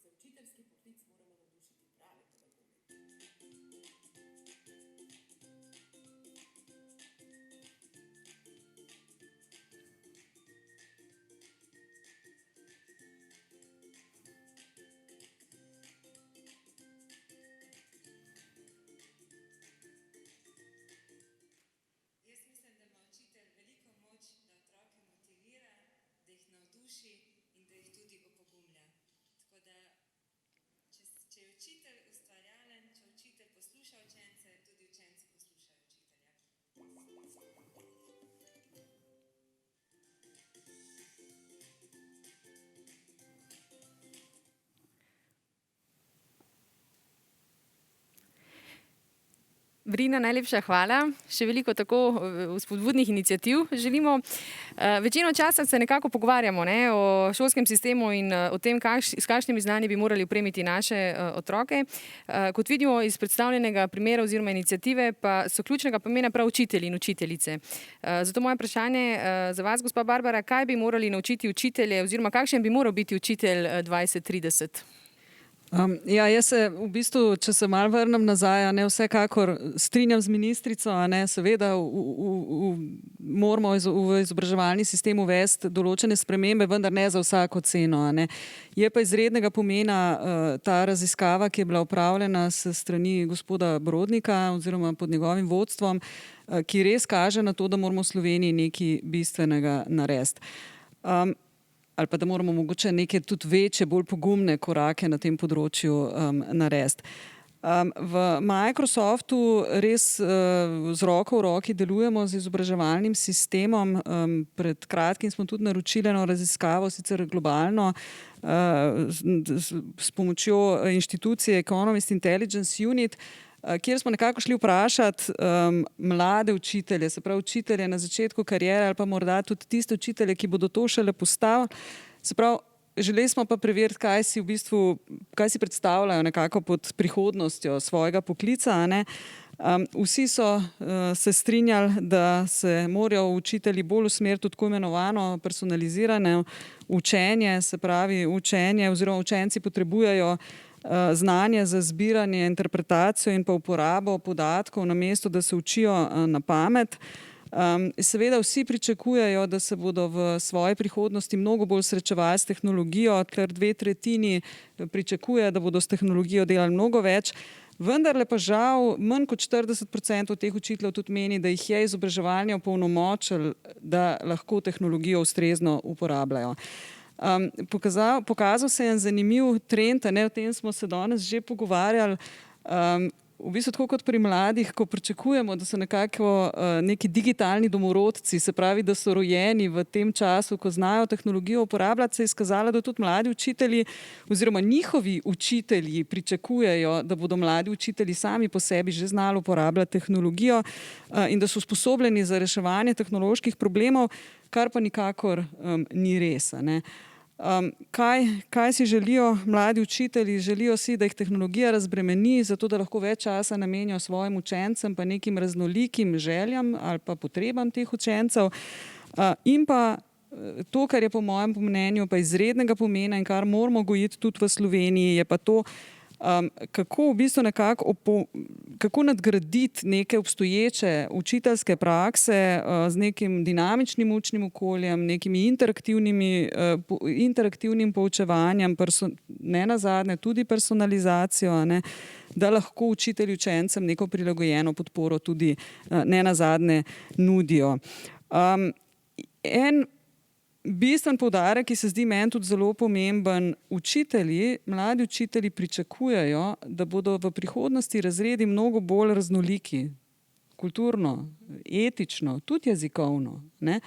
Za učiteljski poklic moramo navdušiti prave pedagoge. Jaz mislim, da ima učitelj veliko moč, da otroke motivira, da jih navduši in da jih tudi opogumlja. Tako da, če je učitelj ustvarjalen, če učitelj posluša učence, tudi učenci poslušajo učitelja. Brina, najlepša hvala. Še veliko tako vzpodbudnih iniciativ želimo. Večino časa se nekako pogovarjamo o šolskem sistemu in o tem, s kakšnimi znanji bi morali opremiti naše otroke. Kot vidimo iz predstavljenega primera oziroma iniciative, pa so ključnega pomena prav učitelji in učiteljice. Zato moje vprašanje za vas, gospa Barbara, kaj bi morali naučiti učitelje oziroma kakšen bi moral biti učitelj 2030? Ja, jaz se v bistvu, če se malo vrnem nazaj, vsekakor strinjam z ministrico, seveda moramo v izobraževalni sistem uvesti določene spremembe, vendar ne za vsako ceno. Je pa izrednega pomena ta raziskava, ki je bila opravljena s strani gospoda Brodnika oziroma pod njegovim vodstvom, ki res kaže na to, da moramo v Sloveniji nekaj bistvenega narediti. Ali pa da moramo mogoče neke tudi večje, bolj pogumne korake na tem področju narediti. V Microsoftu res z roko v roki delujemo z izobraževalnim sistemom. Pred kratkim smo tudi naročili eno raziskavo, sicer globalno, s pomočjo inštitucije Economist Intelligence Unit, kjer smo nekako šli vprašati mlade učitelje, se pravi učitelje na začetku kariere ali pa morda tudi tiste učitelje, ki bodo to šele postali. Se pravi, želeli smo pa preveriti, kaj si predstavljajo nekako pod prihodnostjo svojega poklica. Vsi so se strinjali, da se morajo učitelji bolj usmeriti v tako imenovano personalizirano učenje, se pravi učenje oziroma učenci potrebujejo znanje za zbiranje, interpretacijo in pa uporabo podatkov, namesto da se učijo na pamet. Seveda vsi pričakujejo, da se bodo v svoji prihodnosti mnogo bolj srečevali s tehnologijo, ker 2/3 pričakuje, da bodo s tehnologijo delali mnogo več. Vendarle pa žal manj kot 40% teh učiteljev tudi meni, da jih je izobraževanje opolnomočilo, da lahko tehnologijo ustrezno uporabljajo. Pokazal se je en zanimiv trend, o tem smo se danes že pogovarjali. v bistvu tako kot pri mladih, ko pričakujemo, da so nekako neki digitalni domorodci, se pravi, da so rojeni v tem času, ko znajo tehnologijo uporabljati, se je izkazalo, da tudi mladi učitelji oziroma njihovi učitelji pričakujejo, da bodo mladi učitelji sami po sebi že znali uporabljati tehnologijo in da so usposobljeni za reševanje tehnoloških problemov, kar pa nikakor ni res. Ne? Kaj si želijo mladi učitelji? Želijo si, da jih tehnologija razbremeni, zato da lahko več časa namenijo svojim učencem pa nekim raznolikim željam ali pa potrebam teh učencev. In pa to, kar je po mojem mnenju pa izrednega pomena in kar moramo gojiti tudi v Sloveniji, je pa to, kako v bistvu kako nadgraditi neke obstoječe učiteljske prakse z nekim dinamičnim učnim okoljem, nekimi interaktivnim poučevanjem, ne nazadnje tudi personalizacijo, ne, da lahko učitelji učencem neko prilagojeno podporo tudi ne nazadnje nudijo. En bistven poudarek, ki se zdi meni tudi zelo pomemben, mladi učitelji pričakujejo, da bodo v prihodnosti razredi mnogo bolj raznoliki, kulturno, etično, tudi jezikovno. Ne?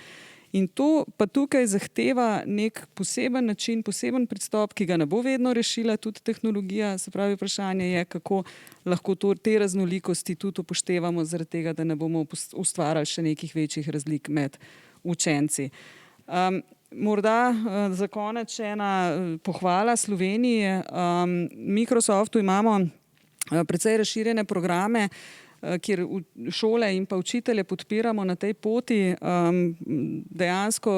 In to pa tukaj zahteva nek poseben način, poseben pristop, ki ga ne bo vedno rešila tudi tehnologija. Se pravi, vprašanje je, kako lahko te raznolikosti tudi upoštevamo zaradi tega, da ne bomo ustvarjali še nekih večjih razlik med učenci. Morda za konec še ena pohvala Sloveniji. Microsoftu imamo precej razširjene programe, kjer šole in pa učitelje podpiramo na tej poti. Dejansko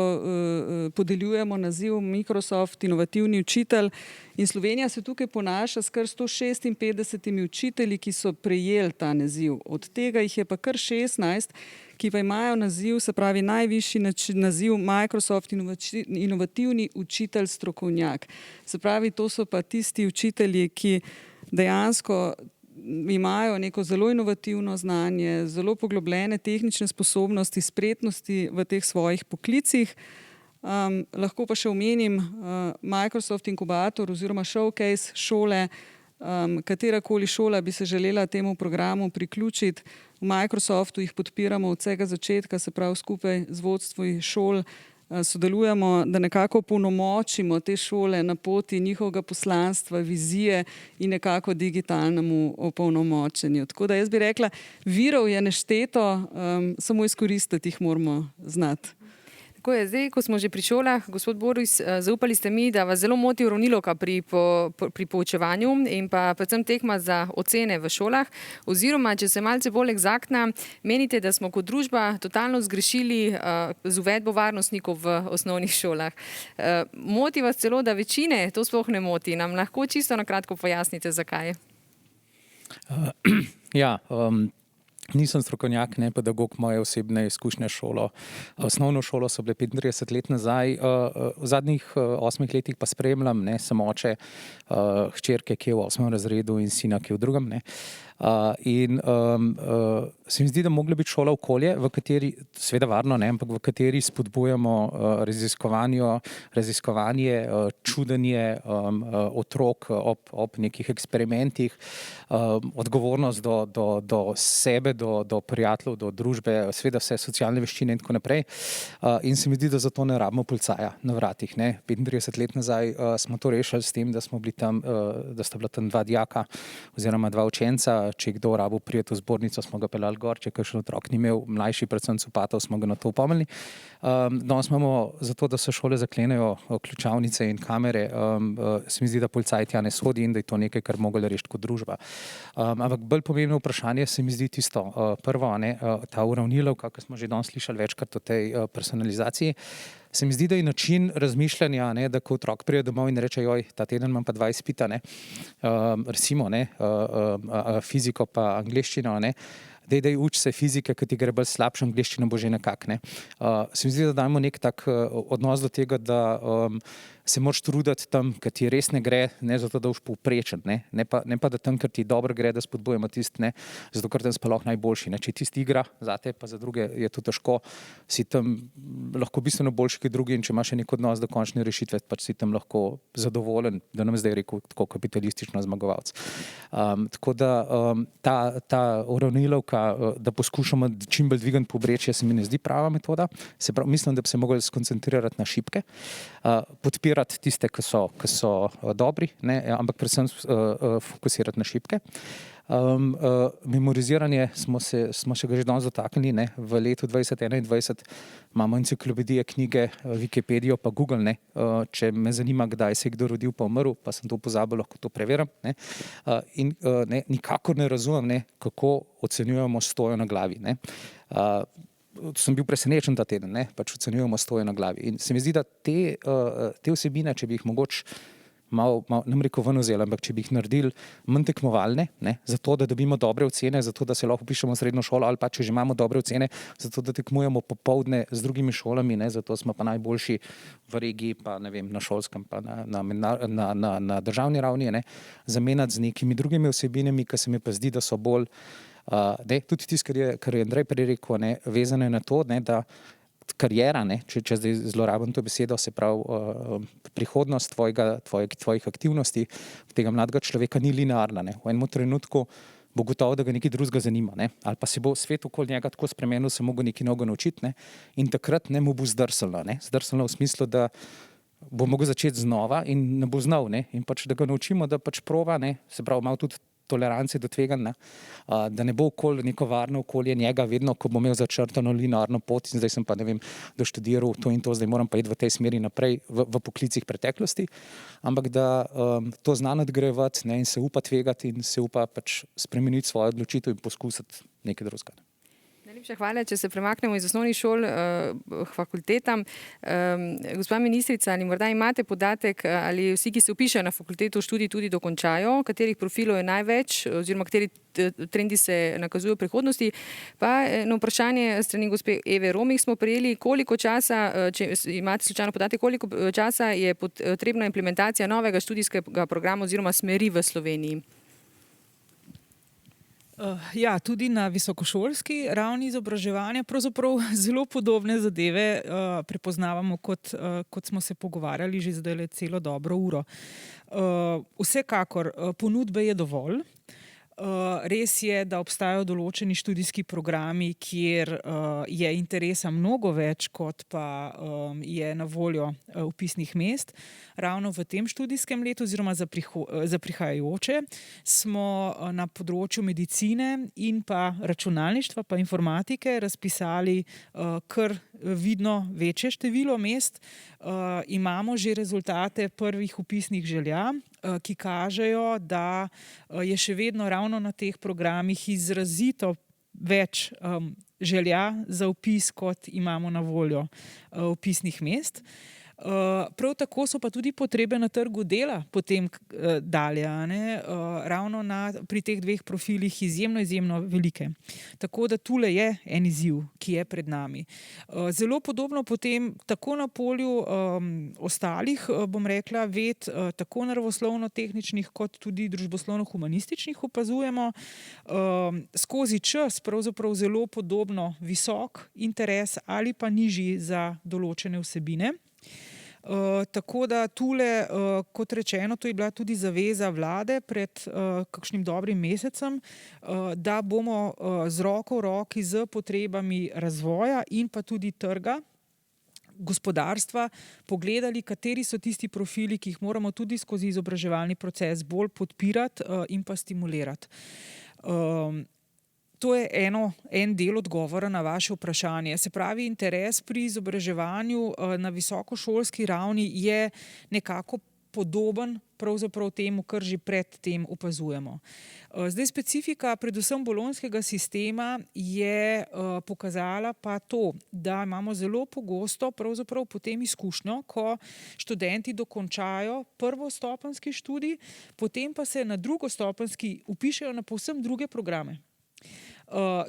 podeljujemo naziv Microsoft inovativni učitelj in Slovenija se tukaj ponaša s kar 156 učitelji, ki so prejeli ta naziv. Od tega jih je pa kar 16, ki pa imajo naziv, se pravi najvišji naziv Microsoft inovativni učitelj strokovnjak. Se pravi, to so pa tisti učitelji, ki dejansko imajo neko zelo inovativno znanje, zelo poglobljene tehnične sposobnosti, spretnosti v teh svojih poklicih. Lahko pa še omenim Microsoft inkubator oziroma showcase šole. Katerakoli šola bi se želela temu programu priključiti. V Microsoftu jih podpiramo od vsega začetka, se pravi skupaj z vodstvi šol sodelujemo, da nekako opolnomočimo te šole na poti njihovega poslanstva, vizije in nekako digitalnemu opolnomočenju. Tako da jaz bi rekla, virov je nešteto, samo izkoristiti jih moramo znati. Tako je, zdaj, ko smo že pri šolah, gospod Boris, zaupali ste mi, da vas zelo moti uravnilovka pri poučevanju in pa predvsem tekma za ocene v šolah, oziroma, če se malce bolj eksaktna, menite, da smo kot družba totalno zgrešili z uvedbo varnostnikov v osnovnih šolah. Moti vas celo, da večine to sploh ne moti. Nam lahko čisto na kratko pojasnite, zakaj? Nisem strokovnjak, ne pedagog, moje osebne izkušnje šolo. Osnovno šolo so bile 35 let nazaj. V zadnjih 8 letih pa spremljam, ne, samo oče, hčerke, ki je v 8. razredu in sina, ki je v 2. Se mi zdi, da mogla biti šola okolje, v kateri, seveda varno, ne, ampak v kateri spodbujamo raziskovanje, čudenje otrok ob nekih eksperimentih, odgovornost do sebe, do prijateljev, do družbe, seveda vse socialne veščine in tako naprej. In se mi zdi, da zato ne rabimo policaja na vratih. Ne. 35 let nazaj smo to rešili s tem, da smo bili tam, da sta bila tam 2 dijaka oziroma 2 učenca. Če kdo rabil priti v zbornico, smo ga peljali gor, če kakšen otrok ni imel, mlajši predvsem copatov, smo ga na to opomnili. Danes imamo zato, da se šole zaklenejo ključavnice in kamere. Se mi zdi, da policaj tja ne sodi in da je to nekaj, kar mogli rešiti kot družba. Ampak bolj pomembno vprašanje se mi zdi tisto. Prvo, ta uravnilovka, kako smo že danes slišali večkrat o tej personalizaciji, se mi zdi, da je način razmišljanja, ne, da ko otrok pride domov in reče, joj, ta teden imam pa 2 izpita, recimo, fiziko pa angleščino, dej uči se fizike, ki ti gre bolj slabše, angleščina bo že nekako. Ne. Se mi zdi, da dajmo nek tak odnos do tega, da se moraš truditi tam, ker ti res ne gre, ne zato, da boš povprečen, ne pa da tam, ker ti dobro gre, da spodbujemo tisti, ne, zato ker tam si pa lahko najboljši. Ne. Če tisti igra zate, pa za druge je to težko, si tam lahko bistveno boljši kot drugi in če imaš še nek odnos do končne rešitve, pač si tam lahko zadovoljen, da nam zdaj rekel tako kapitalistično zmagovalec. Tako da ta uravnilovka, da poskušamo čim bolj dvigati povprečje, se mi ne zdi prava metoda. Se pravi, mislim, da bi se mogli skoncentrirati na šibke, podpirati tiste, ki so dobri, ne, ampak predvsem fokusirati na šibke. Memoriziranje smo se ga že danes dotaknili, ne. V letu 2021 imamo enciklopedije, knjige, Wikipedijo pa Google, ne. Če me zanima, kdaj se je kdo rodil pa umrl, pa sem to pozabil, lahko to preverim, ne. In ne, nikakor ne razumem, ne, kako ocenjujemo stojo na glavi, ne. Sem bil presenečen ta teden, ne, pač ocenjujemo stojo na glavi. In se mi zdi, da te vsebine, če bi jih mogoče malo nam rekel ven vzeli, ampak če bi jih naredili manj tekmovalne, ne, zato da dobimo dobre ocene, zato da se lahko vpišemo v srednjo šolo, ali pa če že imamo dobre ocene, zato da tekmujemo popoldne z drugimi šolami, ne, zato smo pa najboljši v regiji, pa ne vem, na šolskem, pa na državni ravni, ne, zamenjati z nekimi drugimi vsebinami, ki se mi pa zdi, da so bolj tudi tisto, kar je Andrej prej rekel, ne, vezano je na to, ne, da kariera, ne, če zdaj zlorabim to besedo, se pravi prihodnost tvojih aktivnosti tega mladega človeka ni linearna. Ne. V enem trenutku bo gotovo, da ga nekaj drugega zanima, ne, ali pa se bo svet okoli njega tako spremenil, se mogel nekaj novega naučiti, ne, in takrat ne mu bo zdrsnilo, ne, zdrsnilo v smislu, da bo mogel začeti znova in ne bo znal, ne, in pač da ga naučimo, da pač prova, ne, se pravi malo tudi tolerance do tveganj, da ne bo neko varno okolje njega vedno, ko bo imel začrtano linearno pot in zdaj sem pa, ne vem, doštudiral to in to, zdaj moram pa iti v tej smeri naprej v poklicih preteklosti, ampak da to zna nadgrajevati, ne, in se upa tvegati in se upa pač spremeniti svojo odločitev in poskusiti nekaj drugega. Najlepša hvala. Če se premaknemo iz osnovnih šol fakultetam. Gospa ministrica, ali morda imate podatek, ali vsi, ki se vpišejo na fakulteto, študij tudi dokončajo, katerih profilov je največ oziroma kateri trendi se nakazujejo v prihodnosti? Pa na vprašanje strani gospe Eve Romih smo prejeli, koliko časa, če imate slučajno podatek, koliko časa je potrebna implementacija novega študijskega programa oziroma smeri v Sloveniji? Ja, tudi na visokošolski ravni izobraževanja pravzaprav zelo podobne zadeve prepoznavamo, kot smo se pogovarjali že zdaj celo dobro uro. Vsekakor ponudbe je dovolj. Res je, da obstajajo določeni študijski programi, kjer je interesa mnogo več, kot pa je na voljo vpisnih mest. Ravno v tem študijskem letu oziroma za prihajajoče smo na področju medicine in pa računalništva pa informatike razpisali kar vidno večje število mest. Imamo že rezultate prvih vpisnih želja, ki kažejo, da je še vedno ravno na teh programih izrazito več želja za vpis, kot imamo na voljo vpisnih mest. Prav tako so pa tudi potrebe na trgu dela potem dalje, ravno pri teh dveh profilih izjemno velike. Tako da tule je en izziv, ki je pred nami. Zelo podobno potem tako na polju ostalih, bom rekla, ved, tako naravoslovno-tehničnih kot tudi družboslovno-humanističnih opazujemo skozi čas pravzaprav zelo podobno visok interes ali pa nižji za določene vsebine. Tako da tule, kot rečeno, to je bila tudi zaveza vlade pred kakšnim dobrim mesecem, da bomo z roko v roki z potrebami razvoja in pa tudi trga, gospodarstva pogledali, kateri so tisti profili, ki jih moramo tudi skozi izobraževalni proces bolj podpirati in pa stimulirati. To je en del odgovora na vaše vprašanje. Se pravi, interes pri izobraževanju na visokošolski ravni je nekako podoben pravzaprav temu, kar že pred tem opazujemo. Zdaj specifika predvsem bolonjskega sistema je pokazala pa to, da imamo zelo pogosto pravzaprav potem izkušnjo, ko študenti dokončajo prvostopenjski študij, potem pa se na drugostopenjski vpišejo na povsem druge programe.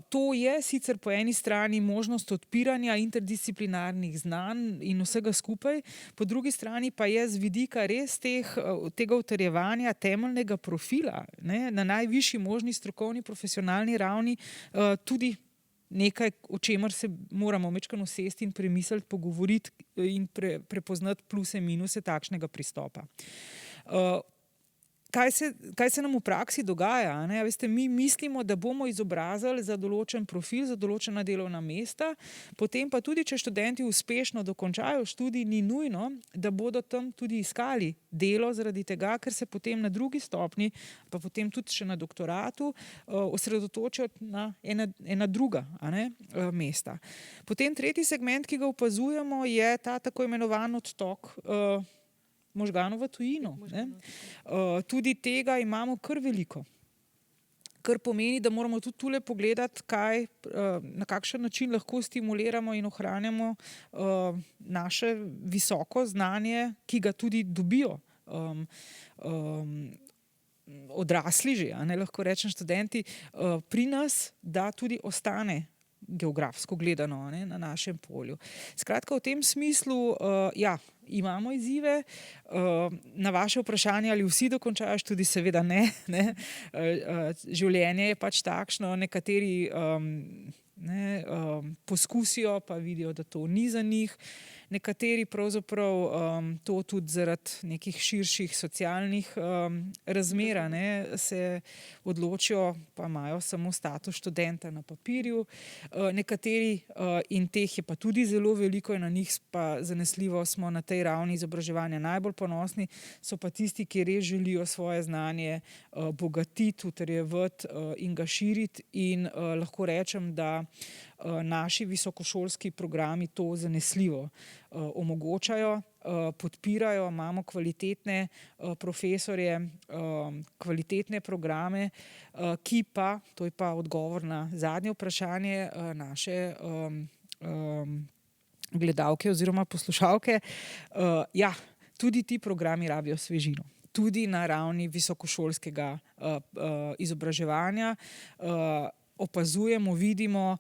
To je sicer po eni strani možnost odpiranja interdisciplinarnih znanj in vsega skupaj, po drugi strani pa je z vidika res tega utrjevanja temeljnega profila, ne, na najvišji možni strokovni profesionalni ravni tudi nekaj, o čemer se moramo majčkeno usesti in premisliti, pogovoriti in prepoznati pluse in minuse takšnega pristopa. Kaj se nam v praksi dogaja? Ne? Veste, mi mislimo, da bomo izobrazili za določen profil, za določena delovna mesta, potem pa tudi, če študenti uspešno dokončajo študij, ni nujno, da bodo tam tudi iskali delo zaradi tega, ker se potem na drugi stopnji, pa potem tudi še na doktoratu, osredotočijo na ena druga mesta. Potem tretji segment, ki ga opazujemo, je ta tako imenovan odtok možganov v tujino. Tudi tega imamo kar veliko. Kar pomeni, da moramo tudi tule pogledati, na kakšen način lahko stimuliramo in ohranjamo naše visoko znanje, ki ga tudi dobijo odrasli že, lahko rečem študenti, pri nas, da tudi ostane geografsko gledano na našem polju. Skratka, v tem smislu, imamo izzive. Na vaše vprašanje, ali vsi dokončajo študij, seveda ne. Življenje je pač takšno, nekateri poskusijo, pa vidijo, da to ni za njih. Nekateri pravzaprav to tudi zaradi nekih širših socialnih razmer se odločijo, pa imajo samo status študenta na papirju. Nekateri, in teh je pa tudi zelo veliko in na njih pa zanesljivo smo na tej ravni izobraževanja najbolj ponosni, so pa tisti, ki res želijo svoje znanje bogatiti, utrjevati in ga širiti, in lahko rečem, da naši visokošolski programi to zanesljivo omogočajo, podpirajo, imamo kvalitetne profesorje, kvalitetne programe, ki pa, to je pa odgovor na zadnje vprašanje naše gledalke oziroma poslušalke, tudi ti programi rabijo svežino. Tudi na ravni visokošolskega izobraževanja opazujemo, vidimo,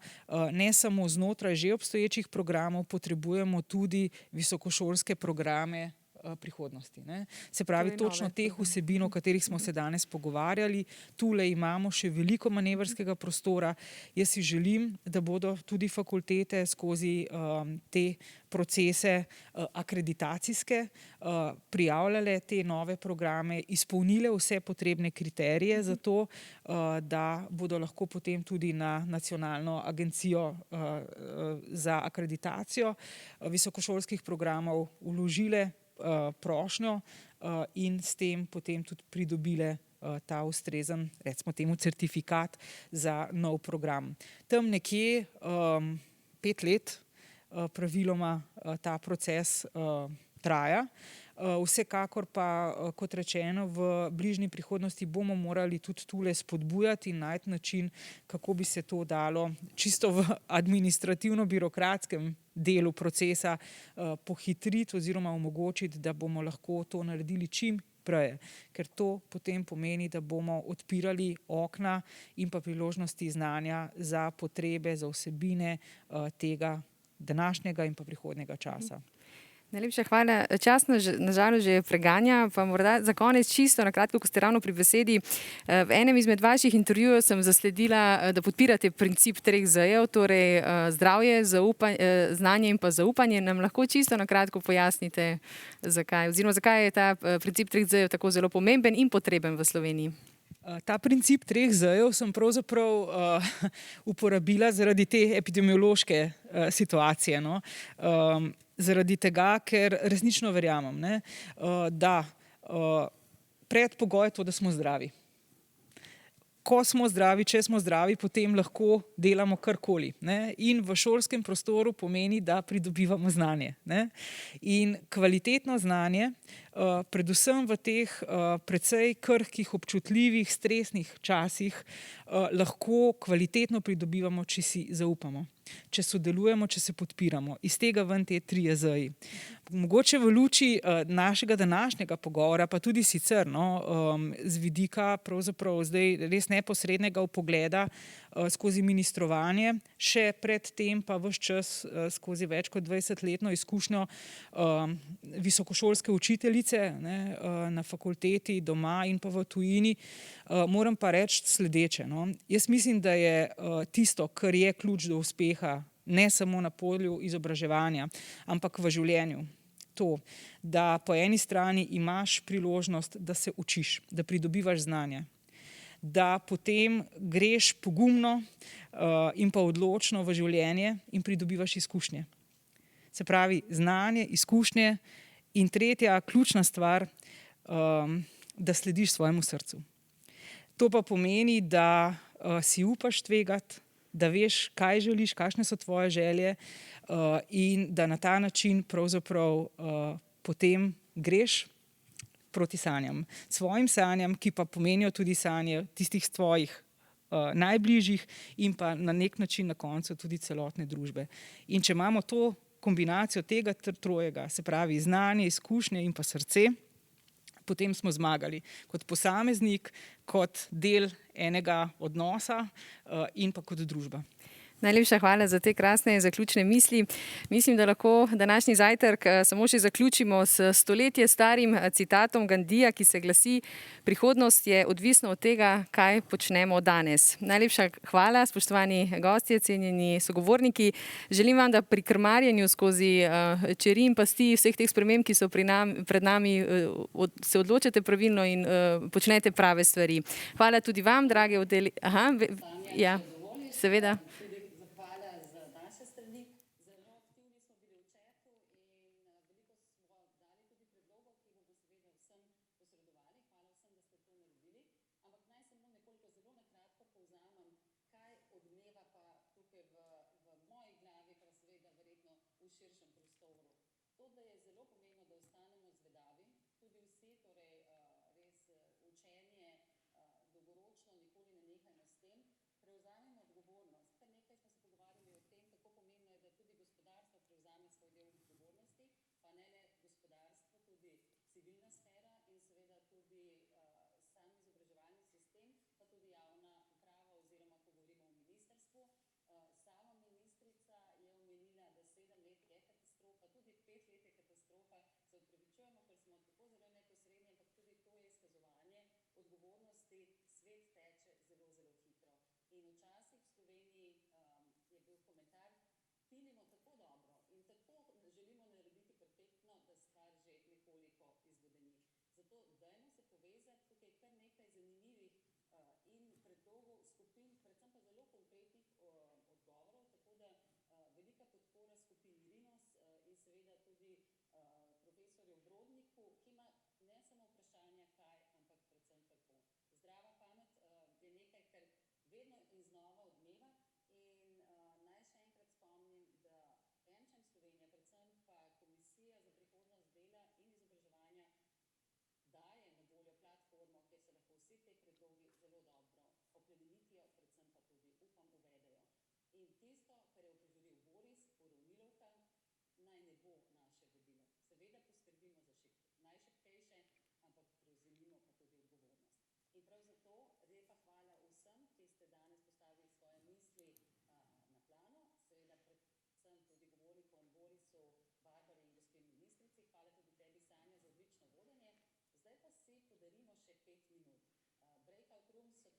ne samo znotraj že obstoječih programov, potrebujemo tudi visokošolske programe prihodnosti. Se pravi, točno teh vsebin, o katerih smo se danes pogovarjali, tule imamo še veliko manevrskega prostora. Jaz si želim, da bodo tudi fakultete skozi te procese akreditacijske prijavljale te nove programe, izpolnile vse potrebne kriterije za to, da bodo lahko potem tudi na Nacionalno agencijo za akreditacijo visokošolskih programov vložile prošnjo in s tem potem tudi pridobile ta ustrezen, recimo temu, certifikat za nov program. Tam nekje 5 let praviloma ta proces traja. Vsekakor pa, kot rečeno, v bližnji prihodnosti bomo morali tudi tule spodbujati in najti način, kako bi se to dalo čisto v administrativno-birokratskem delu procesa pohitriti oziroma omogočiti, da bomo lahko to naredili čim prej. Ker to potem pomeni, da bomo odpirali okna in pa priložnosti znanja za potrebe, za vsebine tega današnjega in pa prihodnjega časa. Najlepša hvala. Čas nažalost že preganja, pa morda za konec čisto na kratko, ko ste ravno pri besedi. V enem izmed vaših intervjujev sem zasledila, da podpirate princip 3 Z-jev, torej zdravje, znanje in pa zaupanje. Nam lahko čisto na kratko pojasnite, zakaj je ta princip 3 Z-jev tako zelo pomemben in potreben v Sloveniji? Ta princip 3 Z-jev sem pravzaprav uporabila zaradi te epidemiološke situacije. Zaradi tega, ker resnično verjamem, da predpogoj je to, da smo zdravi. Ko smo zdravi, če smo zdravi, potem lahko delamo karkoli. In v šolskem prostoru pomeni, da pridobivamo znanje. In kvalitetno znanje, predvsem v teh precej krhkih, občutljivih, stresnih časih, lahko kvalitetno pridobivamo, če si zaupamo, če sodelujemo, če se podpiramo. Iz tega ven te 3 Z-ji. Mogoče v luči našega današnjega pogovora, pa tudi sicer z vidika pravzaprav zdaj res neposrednega vpogleda skozi ministrovanje, še predtem pa ves čas skozi več kot 20-letno izkušnjo visokošolske učiteljice, ne, na fakulteti, doma in pa v tujini, moram pa reči sledeče. No. Jaz mislim, da je tisto, kar je ključ do uspeha, ne samo na polju izobraževanja, ampak v življenju. To, da po eni strani imaš priložnost, da se učiš, da pridobivaš znanje, da potem greš pogumno in pa odločno v življenje in pridobivaš izkušnje. Se pravi, znanje, izkušnje in tretja ključna stvar, da slediš svojemu srcu. To pa pomeni, da si upaš tvegati, da veš, kaj želiš, kakšne so tvoje želje in da na ta način pravzaprav potem greš proti sanjam. Svojim sanjam, ki pa pomenijo tudi sanje tistih tvojih najbližjih in pa na nek način na koncu tudi celotne družbe. In če imamo to kombinacijo tega trojega, se pravi znanje, izkušnje in pa srce, potem smo zmagali kot posameznik, kot del enega odnosa in pa kot družba. Najlepša hvala za te krasne zaključne misli. Mislim, da lahko današnji zajtrk samo še zaključimo s stoletje starim citatom Gandhija, ki se glasi: prihodnost je odvisna od tega, kaj počnemo danes. Najlepša hvala, spoštovani gostje, cenjeni sogovorniki. Želim vam, da pri krmarjenju skozi čeri in pasti vseh teh sprememb, ki so pred nami, se odločite pravilno in počnete prave stvari. Hvala tudi vam, drage ja, seveda. Breakout rooms so